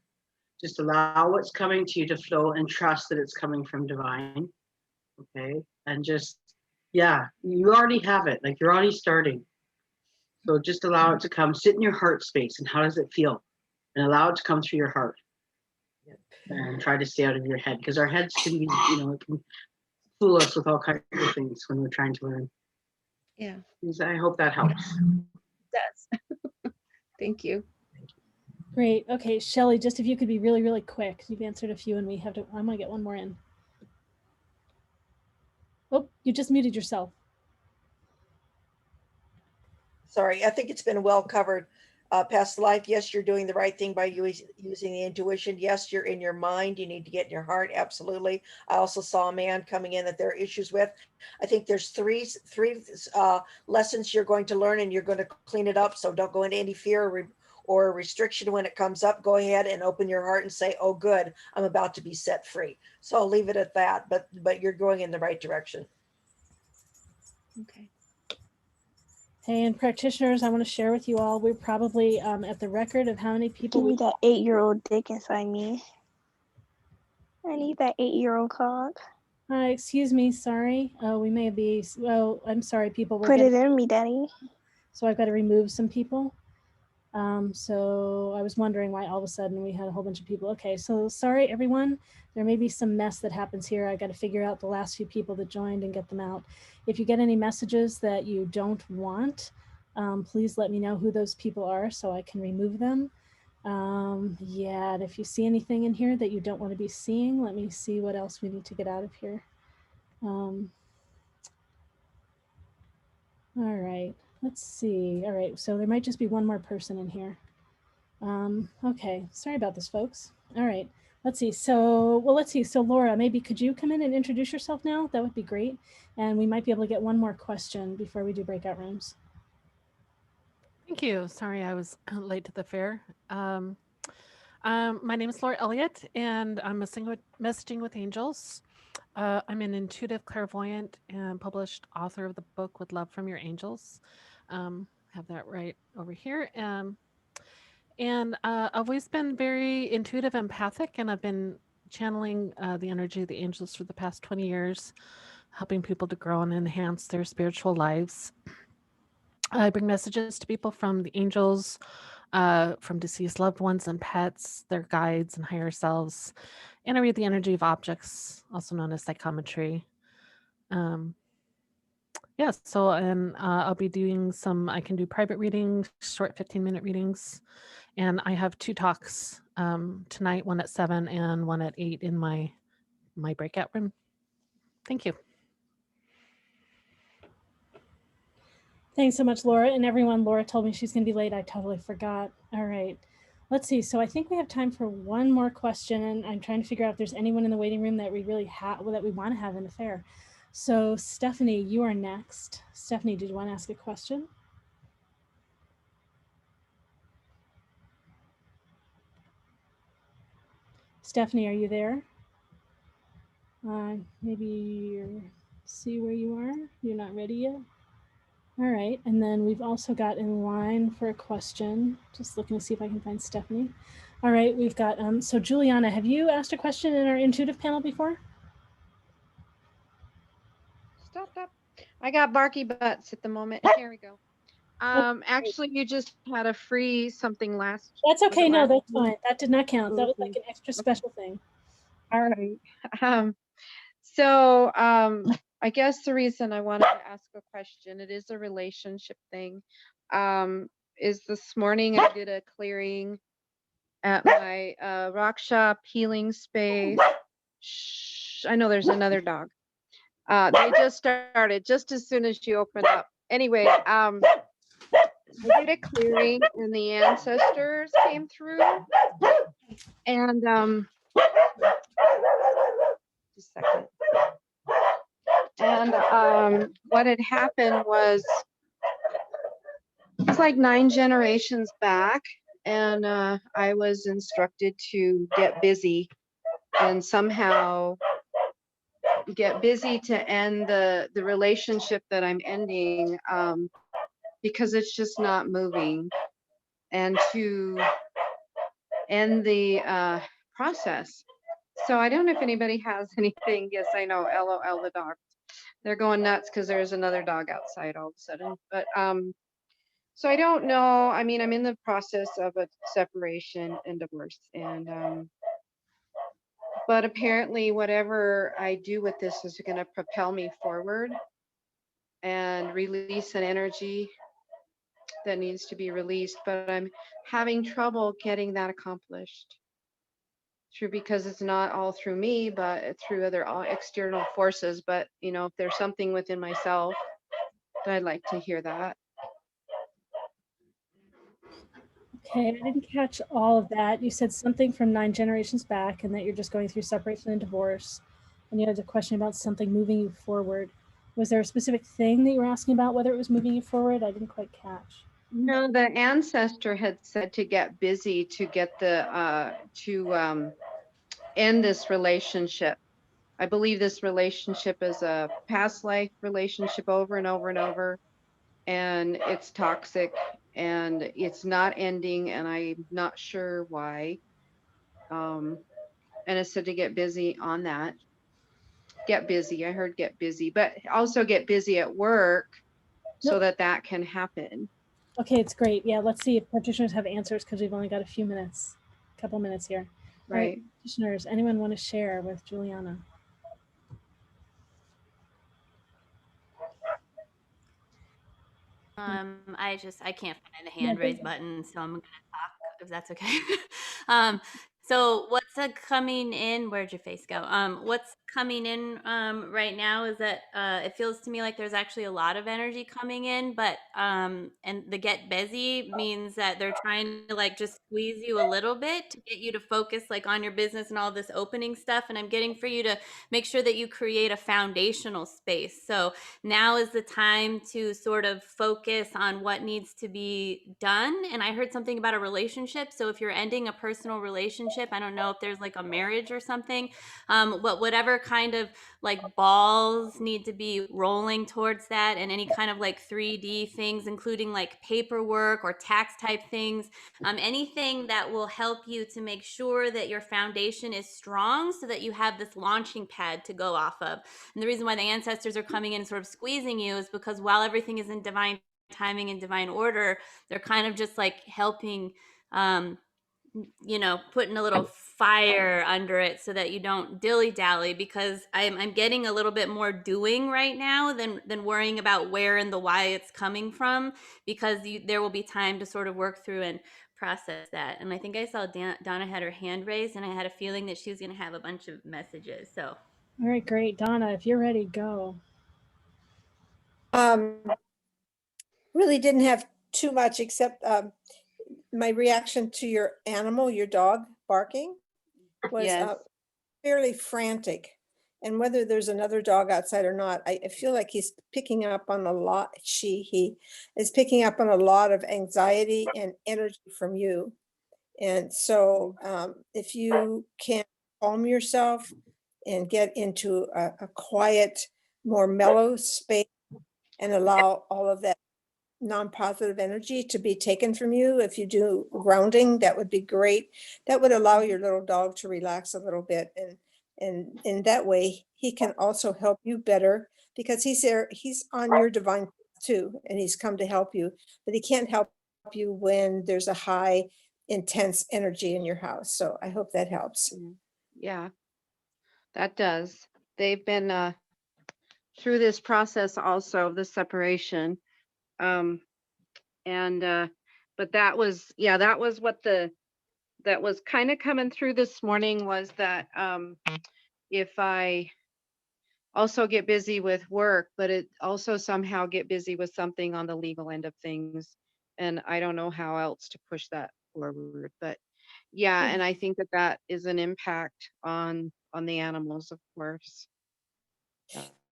Just allow what's coming to you to flow and trust that it's coming from divine. Okay. And just, yeah, you already have it. Like you're already starting. So just allow it to come. Sit in your heart space. And how does it feel? And allow it to come through your heart. And try to stay out of your head because our heads can be, it can fool us with all kinds of things when we're trying to learn. Yeah. I hope that helps. It does. Thank you. Great. Okay, Shelley, just if you could be really, really quick. You've answered a few and we have to, I'm gonna get one more in. Oh, you just muted yourself. Sorry, I think it's been well covered. Past life, yes, you're doing the right thing by using the intuition. Yes, you're in your mind. You need to get in your heart. Absolutely. I also saw a man coming in that there are issues with. I think there's three lessons you're going to learn, and you're going to clean it up. So don't go into any fear or restriction when it comes up. Go ahead and open your heart and say, "Oh, good, I'm about to be set free." So I'll leave it at that. But you're going in the right direction. Okay. Hey, and practitioners, I want to share with you all, we're probably at the record of how many people. Give me that 8-year-old dick inside me. I need that 8-year-old cock. Excuse me, sorry. We may be, well, I'm sorry, people. Put it in me, daddy. So I've got to remove some people. So I was wondering why all of a sudden we had a whole bunch of people. Okay, so sorry, everyone. There may be some mess that happens here. I got to figure out the last few people that joined and get them out. If you get any messages that you don't want, please let me know who those people are so I can remove them. Yeah, and if you see anything in here that you don't want to be seeing, let me see what else we need to get out of here. All right, let's see. All right, so there might just be one more person in here. Okay, sorry about this, folks. All right, let's see. So Laura, maybe could you come in and introduce yourself now? That would be great. And we might be able to get one more question before we do breakout rooms. Thank you. Sorry, I was late to the fair. My name is Laura Elliott, and I'm messaging with angels. I'm an intuitive clairvoyant and published author of the book With Love from Your Angels. Have that right over here. And I've always been very intuitive, empathic, and I've been channeling the energy of the angels for the past 20 years, helping people to grow and enhance their spiritual lives. I bring messages to people from the angels, from deceased loved ones and pets, their guides and higher selves. And I read the energy of objects, also known as psychometry. Yes, so I'll be doing I can do private readings, short 15-minute readings. And I have 2 talks tonight, one at 7 and one at 8 in my breakout room. Thank you. Thanks so much, Laura. And everyone, Laura told me she's going to be late. I totally forgot. All right. Let's see. So I think we have time for one more question. And I'm trying to figure out if there's anyone in the waiting room that we really that we want to have in the fair. So Stephanie, you are next. Stephanie, did you want to ask a question? Stephanie, are you there? Maybe you're, see where you are. You're not ready yet. All right, and then we've also got in line for a question. Just looking to see if I can find Stephanie. All right, we've got, so Juliana, have you asked a question in our intuitive panel before? Stop. I got barky butts at the moment. Here we go. Actually, you just had a free something last. That's was okay. it No, last that's week? fine. That did not count. That was like Okay. an extra special thing. All right. So I guess the reason I wanted to ask a question, it is a relationship thing, is this morning I did a clearing at my rock shop healing space. Shh, I know there's another dog. They just started just as soon as you opened up. Anyway, I did a clearing and the ancestors came through, and just a second. And what had happened was it's like 9 generations back, and I was instructed to get busy and somehow get busy to end the relationship that I'm ending, because it's just not moving, and to end the process. So I don't know if anybody has anything. Yes, I know. LOL, the dogs. They're going nuts because there's another dog outside all of a sudden. But so I don't know. I mean, I'm in the process of a separation and divorce, and but apparently whatever I do with this is going to propel me forward and release an energy that needs to be released. But I'm having trouble getting that accomplished. True, because it's not all through me, but through other external forces. But you know, if there's something within myself, I'd like to hear that. Okay, I didn't catch all of that. You said something from 9 generations back and that you're just going through separation and divorce. And you had a question about something moving you forward. Was there a specific thing that you were asking about, whether it was moving you forward? I didn't quite catch. No, the ancestor had said to get busy to get the to end this relationship. I believe this relationship is a past life relationship over and over and over, and it's toxic and it's not ending, and I'm not sure why. And it said to get busy on that. Get busy. I heard get busy, but also get busy at work so Nope. that can happen. Okay, it's great. Yeah, let's see if practitioners have answers because we've only got a few minutes, a couple minutes here. All right, practitioners, anyone want to share with Juliana? I can't find the hand raise button, so I'm gonna talk if that's okay. um, so what's coming in? Where'd your face go? What's coming in right now is that it feels to me like there's actually a lot of energy coming in, but and the get busy means that they're trying to like just squeeze you a little bit to get you to focus like on your business and all this opening stuff. And I'm getting for you to make sure that you create a foundational space. So now is the time to sort of focus on what needs to be done. And I heard something about a relationship. So if you're ending a personal relationship, I don't know if there's like a marriage or something, but whatever kind of like balls need to be rolling towards that, and any kind of like 3D things, including like paperwork or tax type things, anything that will help you to make sure that your foundation is strong so that you have this launching pad to go off of. And the reason why the ancestors are coming in and sort of squeezing you is because while everything is in divine timing and divine order, they're kind of just like helping, putting a little fire under it so that you don't dilly dally, because I'm getting a little bit more doing right now than worrying about where and the why it's coming from, because there will be time to sort of work through and process that. And I think I saw Donna had her hand raised, and I had a feeling that she was going to have a bunch of messages. So. All right, great. Donna, if you're ready, go. Really didn't have too much except my reaction to your animal, your dog barking was fairly frantic. And whether there's another dog outside or not, I feel like he's picking up on a lot, he is picking up on a lot of anxiety and energy from you. And so if you can calm yourself and get into a quiet, more mellow space and allow all of that non-positive energy to be taken from you, if you do grounding, that would be great. That would allow your little dog to relax a little bit, and in that way he can also help you better, because he's there, he's on your divine too, and he's come to help you, but he can't help you when there's a high intense energy in your house. So I hope that helps. Yeah, that does. They've been through this process also, the separation. But that was, yeah, that was what that was kind of coming through this morning, was that if I also get busy with work, but it also somehow get busy with something on the legal end of things. And I don't know how else to push that forward, but yeah, and I think that that is an impact on the animals, of course.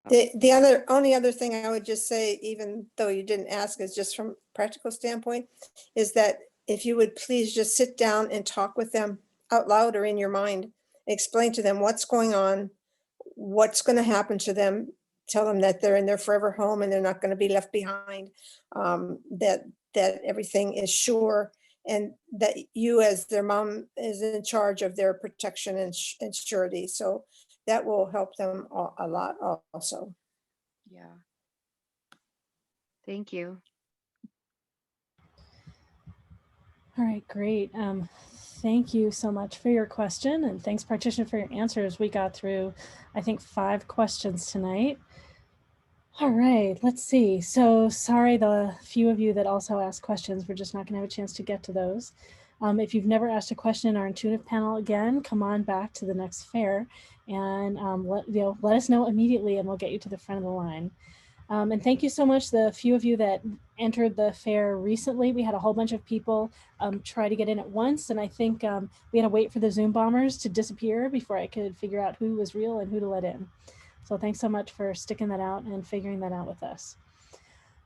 The only other thing I would just say, even though you didn't ask, is just from a practical standpoint, is that if you would please just sit down and talk with them out loud or in your mind, explain to them what's going on, what's going to happen to them, tell them that they're in their forever home and they're not going to be left behind, that everything is sure, and that you as their mom is in charge of their protection and surety. So that will help them a lot also. Yeah. Thank you. All right, great. Thank you so much for your question, and thanks, practitioner, for your answers. We got through, I think, 5 questions tonight. All right, let's see. So sorry, the few of you that also asked questions, we're just not going to have a chance to get to those. If you've never asked a question in our intuitive panel, again, come on back to the next fair and let us know immediately, and we'll get you to the front of the line. And thank you so much, the few of you that entered the fair recently. We had a whole bunch of people try to get in at once, and I think we had to wait for the Zoom bombers to disappear before I could figure out who was real and who to let in. So thanks so much for sticking that out and figuring that out with us.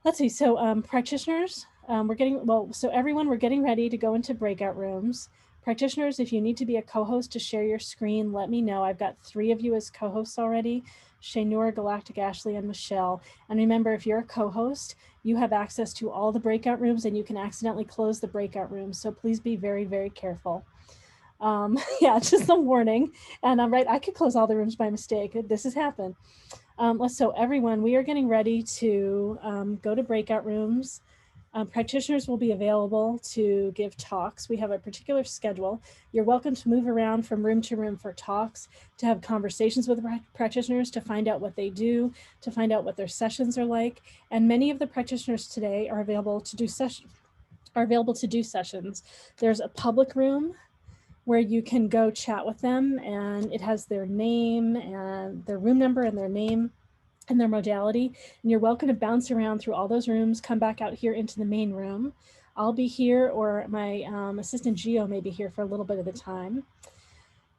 Let's see, so practitioners, so everyone, we're getting ready to go into breakout rooms. Practitioners, if you need to be a co-host to share your screen, let me know. I've got 3 of you as co-hosts already, Shaynor, Galactic Ashley, and Michelle. And remember, if you're a co-host, you have access to all the breakout rooms and you can accidentally close the breakout rooms. So please be very, very careful. Yeah, just a warning. And I'm right, I could close all the rooms by mistake. This has happened. So everyone, we are getting ready to go to breakout rooms. Practitioners will be available to give talks. We have a particular schedule. You're welcome to move around from room to room for talks, to have conversations with practitioners, to find out what they do, to find out what their sessions are like. And many of the practitioners today are available to do sessions. There's a public room where you can go chat with them, and it has their name and their room number and their name and their modality. And you're welcome to bounce around through all those rooms, come back out here into the main room. I'll be here, or my assistant Gio may be here for a little bit of the time.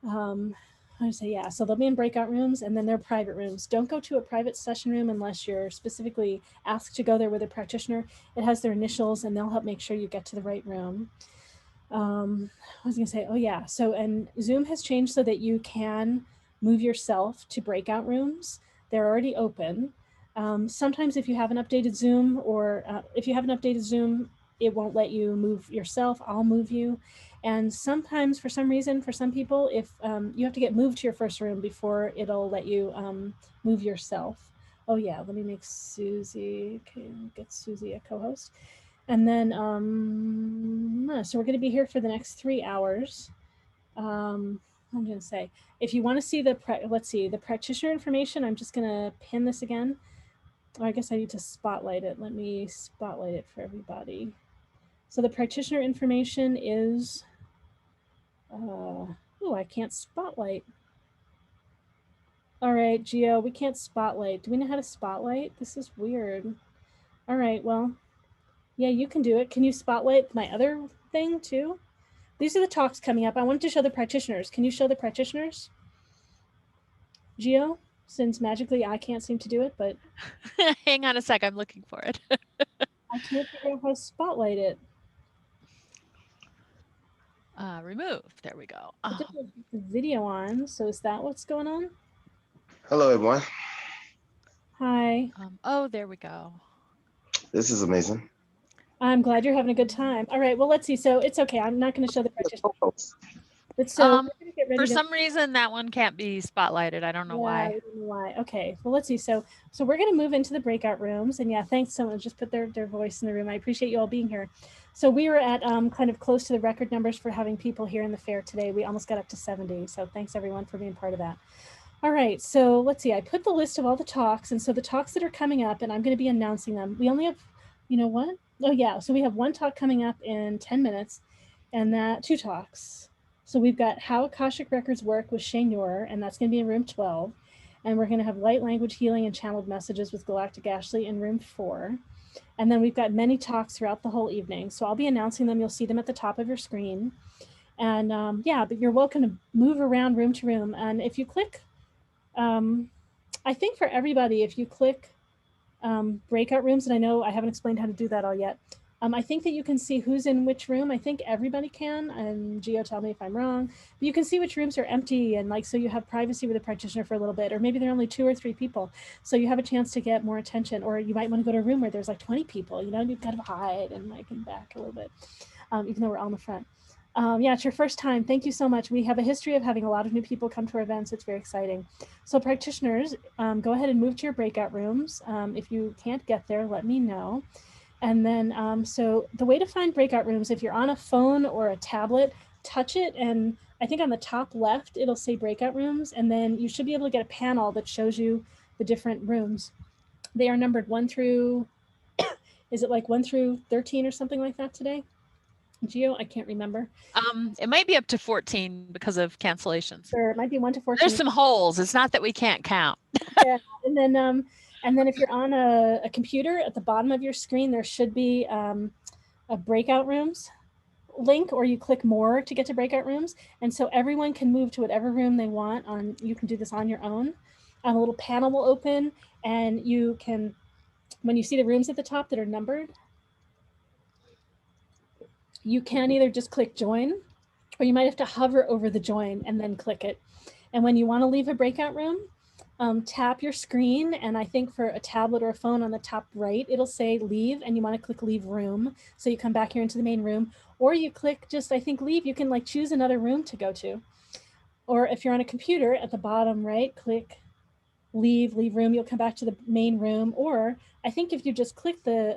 So they'll be in breakout rooms, and then they're private rooms. Don't go to a private session room unless you're specifically asked to go there with a practitioner. It has their initials, and they'll help make sure you get to the right room. I was gonna say, oh yeah, so, and Zoom has changed so that you can move yourself to breakout rooms. They're already open. Sometimes if you have an updated Zoom, or it won't let you move yourself. I'll move you. And sometimes, for some reason, for some people, if you have to get moved to your first room before it'll let you move yourself. Oh yeah, let me make Susie, okay, get Susie a co-host. And then, so we're going to be here for the next 3 hours. I'm going to say, if you want to see the practitioner information, I'm just going to pin this again. I guess I need to spotlight it. Let me spotlight it for everybody. So the practitioner information is, I can't spotlight. All right, Gio, we can't spotlight. Do we know how to spotlight? This is weird. All right, well, yeah, you can do it. Can you spotlight my other thing too? These are the talks coming up. I wanted to show the practitioners. Can you show the practitioners? Gio, since magically I can't seem to do it, but. Hang on a sec, I'm looking for it. I can't figure out how to spotlight it. Remove, there we go. I just put the video on, so is that what's going on? Hello, everyone. Hi. Oh, there we go. This is amazing. I'm glad you're having a good time. All right, well, let's see. So it's okay. I'm not going to show the practitioners. But so we're going to get ready For to. some reason, that one can't be spotlighted. I don't know Yeah, why. I don't know why. Okay, well, let's see. So we're going to move into the breakout rooms. And yeah, thanks someone just put their voice in the room. I appreciate you all being here. So we were at kind of close to the record numbers for having people here in the fair today. We almost got up to 70. So thanks everyone for being part of that. All right, so let's see. I put the list of all the talks. And so the talks that are coming up, and I'm going to be announcing them. We only have, you know what? Oh yeah, so we have one talk coming up in 10 minutes and that 2 talks. So we've got How Akashic Records Work with Shane Yor, and that's going to be in room 12. And we're going to have Light Language Healing and Channeled Messages with Galactic Ashley in room 4. And then we've got many talks throughout the whole evening. So I'll be announcing them. You'll see them at the top of your screen. And yeah, but you're welcome to move around room to room. And if you click, I think for everybody, if you click breakout rooms, and I know I haven't explained how to do that all yet. I think that you can see who's in which room. I think everybody can, and Gio, tell me if I'm wrong, but you can see which rooms are empty, and like, so you have privacy with a practitioner for a little bit, or maybe there are only 2 or 3 people. So you have a chance to get more attention, or you might want to go to a room where there's like 20 people, you know, and you've got to hide and like in back a little bit, even though we're all in the front. Yeah, it's your first time. Thank you so much. We have a history of having a lot of new people come to our events. It's very exciting. So practitioners, go ahead and move to your breakout rooms. If you can't get there, let me know. And then, so the way to find breakout rooms, if you're on a phone or a tablet, touch it. And I think on the top left, it'll say breakout rooms. And then you should be able to get a panel that shows you the different rooms. They are numbered 1 through, is it like 1 through 13 or something like that today? Gio, I can't remember. It might be up to 14 because of cancellations. Sure, it might be 1 to 14. There's some holes. It's not that we can't count. Yeah, and then if you're on a computer, at the bottom of your screen, there should be a breakout rooms link, or you click more to get to breakout rooms. And so everyone can move to whatever room they want. You can do this on your own. A little panel will open, and you can, when you see the rooms at the top that are numbered, you can either just click join, or you might have to hover over the join and then click it. And when you want to leave a breakout room, tap your screen, and I think for a tablet or a phone on the top right, it'll say leave, and you want to click leave room. So you come back here into the main room, or you click just, I think, leave. You can like choose another room to go to. Or if you're on a computer, at the bottom right, click leave room, you'll come back to the main room. Or I think if you just click the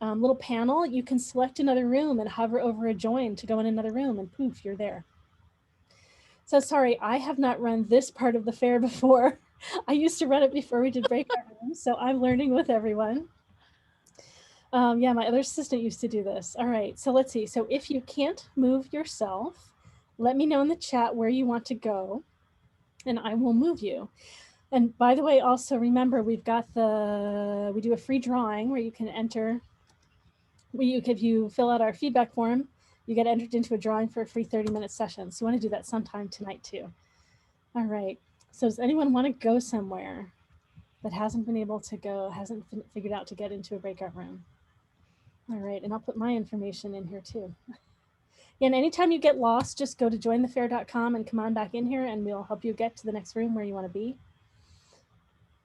little panel, you can select another room and hover over a join to go in another room, and poof, you're there. So sorry, I have not run this part of the fair before. I used to run it before we did breakout rooms, so I'm learning with everyone. Yeah, my other assistant used to do this. All right, so let's see. So if you can't move yourself, let me know in the chat where you want to go, and I will move you. And by the way, also remember, we do a free drawing where you can enter. If you fill out our feedback form, you get entered into a drawing for a free 30-minute session. So you want to do that sometime tonight too. All right. So does anyone want to go somewhere that hasn't been able to go, hasn't figured out to get into a breakout room? All right. And I'll put my information in here too. Yeah, and anytime you get lost, just go to jointhefair.com and come on back in here, and we'll help you get to the next room where you want to be.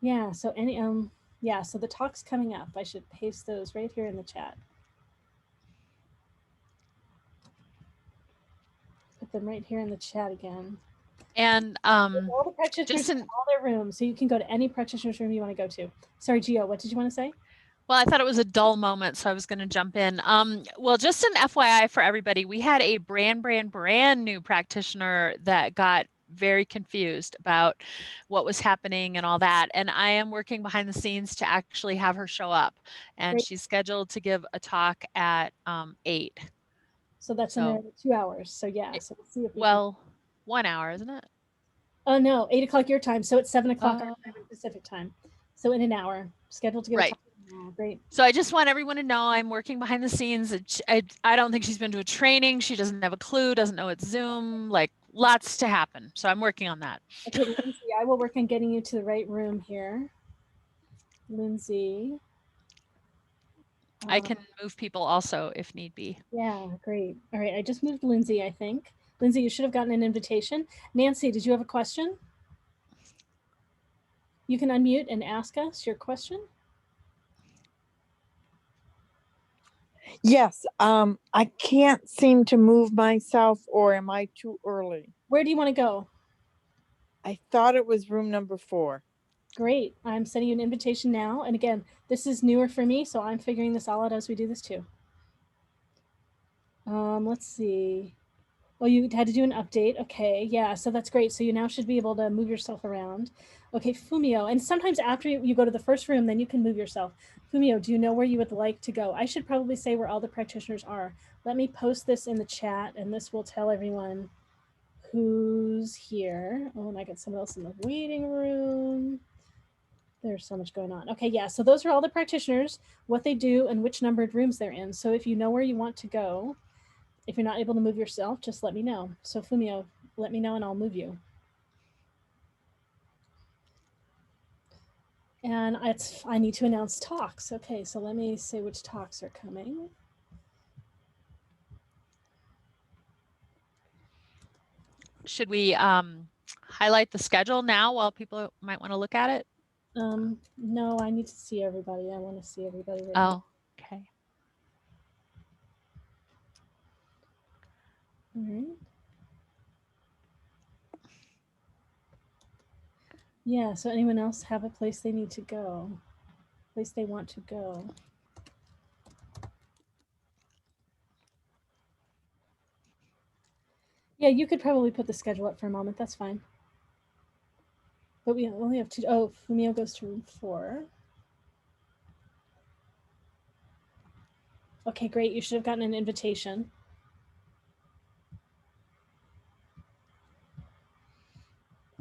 Yeah. So so the talks coming up, I should paste those right here in the chat. Put them right here in the chat again. And all the practitioners in all their rooms, so you can go to any practitioner's room you want to go to. Sorry, Gio, what did you want to say? Well, I thought it was a dull moment, so I was going to jump in. Well, just an FYI for everybody, we had a brand new practitioner that got very confused about what was happening and all that. And I am working behind the scenes to actually have her show up. And Great. She's scheduled to give a talk at 8. So that's in 2 hours. So yeah, so we'll see if we can... 1 hour, isn't it? Oh no, 8 o'clock your time. So it's 7 o'clock our time in Pacific time. So in an hour, scheduled to get a talk. Oh, great. So I just want everyone to know I'm working behind the scenes. I don't think she's been to a training. She doesn't have a clue, doesn't know it's Zoom, like lots to happen. So I'm working on that. Okay, Lindsay, I will work on getting you to the right room here. Lindsay. I can move people also if need be. Yeah, great. All right, I just moved Lindsay, I think. Lindsay, you should have gotten an invitation. Nancy, did you have a question? You can unmute and ask us your question. Yes, I can't seem to move myself, or am I too early? Where do you want to go? I thought it was room number 4. Great. I'm sending you an invitation now. And again, this is newer for me, so I'm figuring this all out as we do this too. Let's see. Oh, you had to do an update. Okay, yeah, so that's great. So you now should be able to move yourself around. Okay, Fumio, and sometimes after you go to the first room, then you can move yourself. Fumio, do you know where you would like to go? I should probably say where all the practitioners are. Let me post this in the chat, and this will tell everyone who's here. Oh, and I got someone else in the waiting room. There's so much going on. Okay, yeah, so those are all the practitioners, what they do, and which numbered rooms they're in. So if you know where you want to go, if you're not able to move yourself, just let me know. So Fumio, let me know and I'll move you. And I need to announce talks. Okay, so let me say which talks are coming. Should we highlight the schedule now while people might want to look at it? No, I need to see everybody. I want to see everybody. Right now. Okay. All right. Yeah, so anyone else have a place they need to go? Place they want to go? Yeah, you could probably put the schedule up for a moment. That's fine. But we only have 2. Oh, Fumio goes to room 4. Okay, great. You should have gotten an invitation.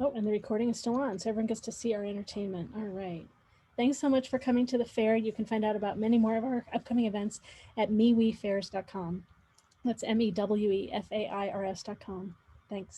Oh, and the recording is still on, so everyone gets to see our entertainment. All right. Thanks so much for coming to the fair. You can find out about many more of our upcoming events at mewefairs.com. That's MEWEFAIRS.com. Thanks.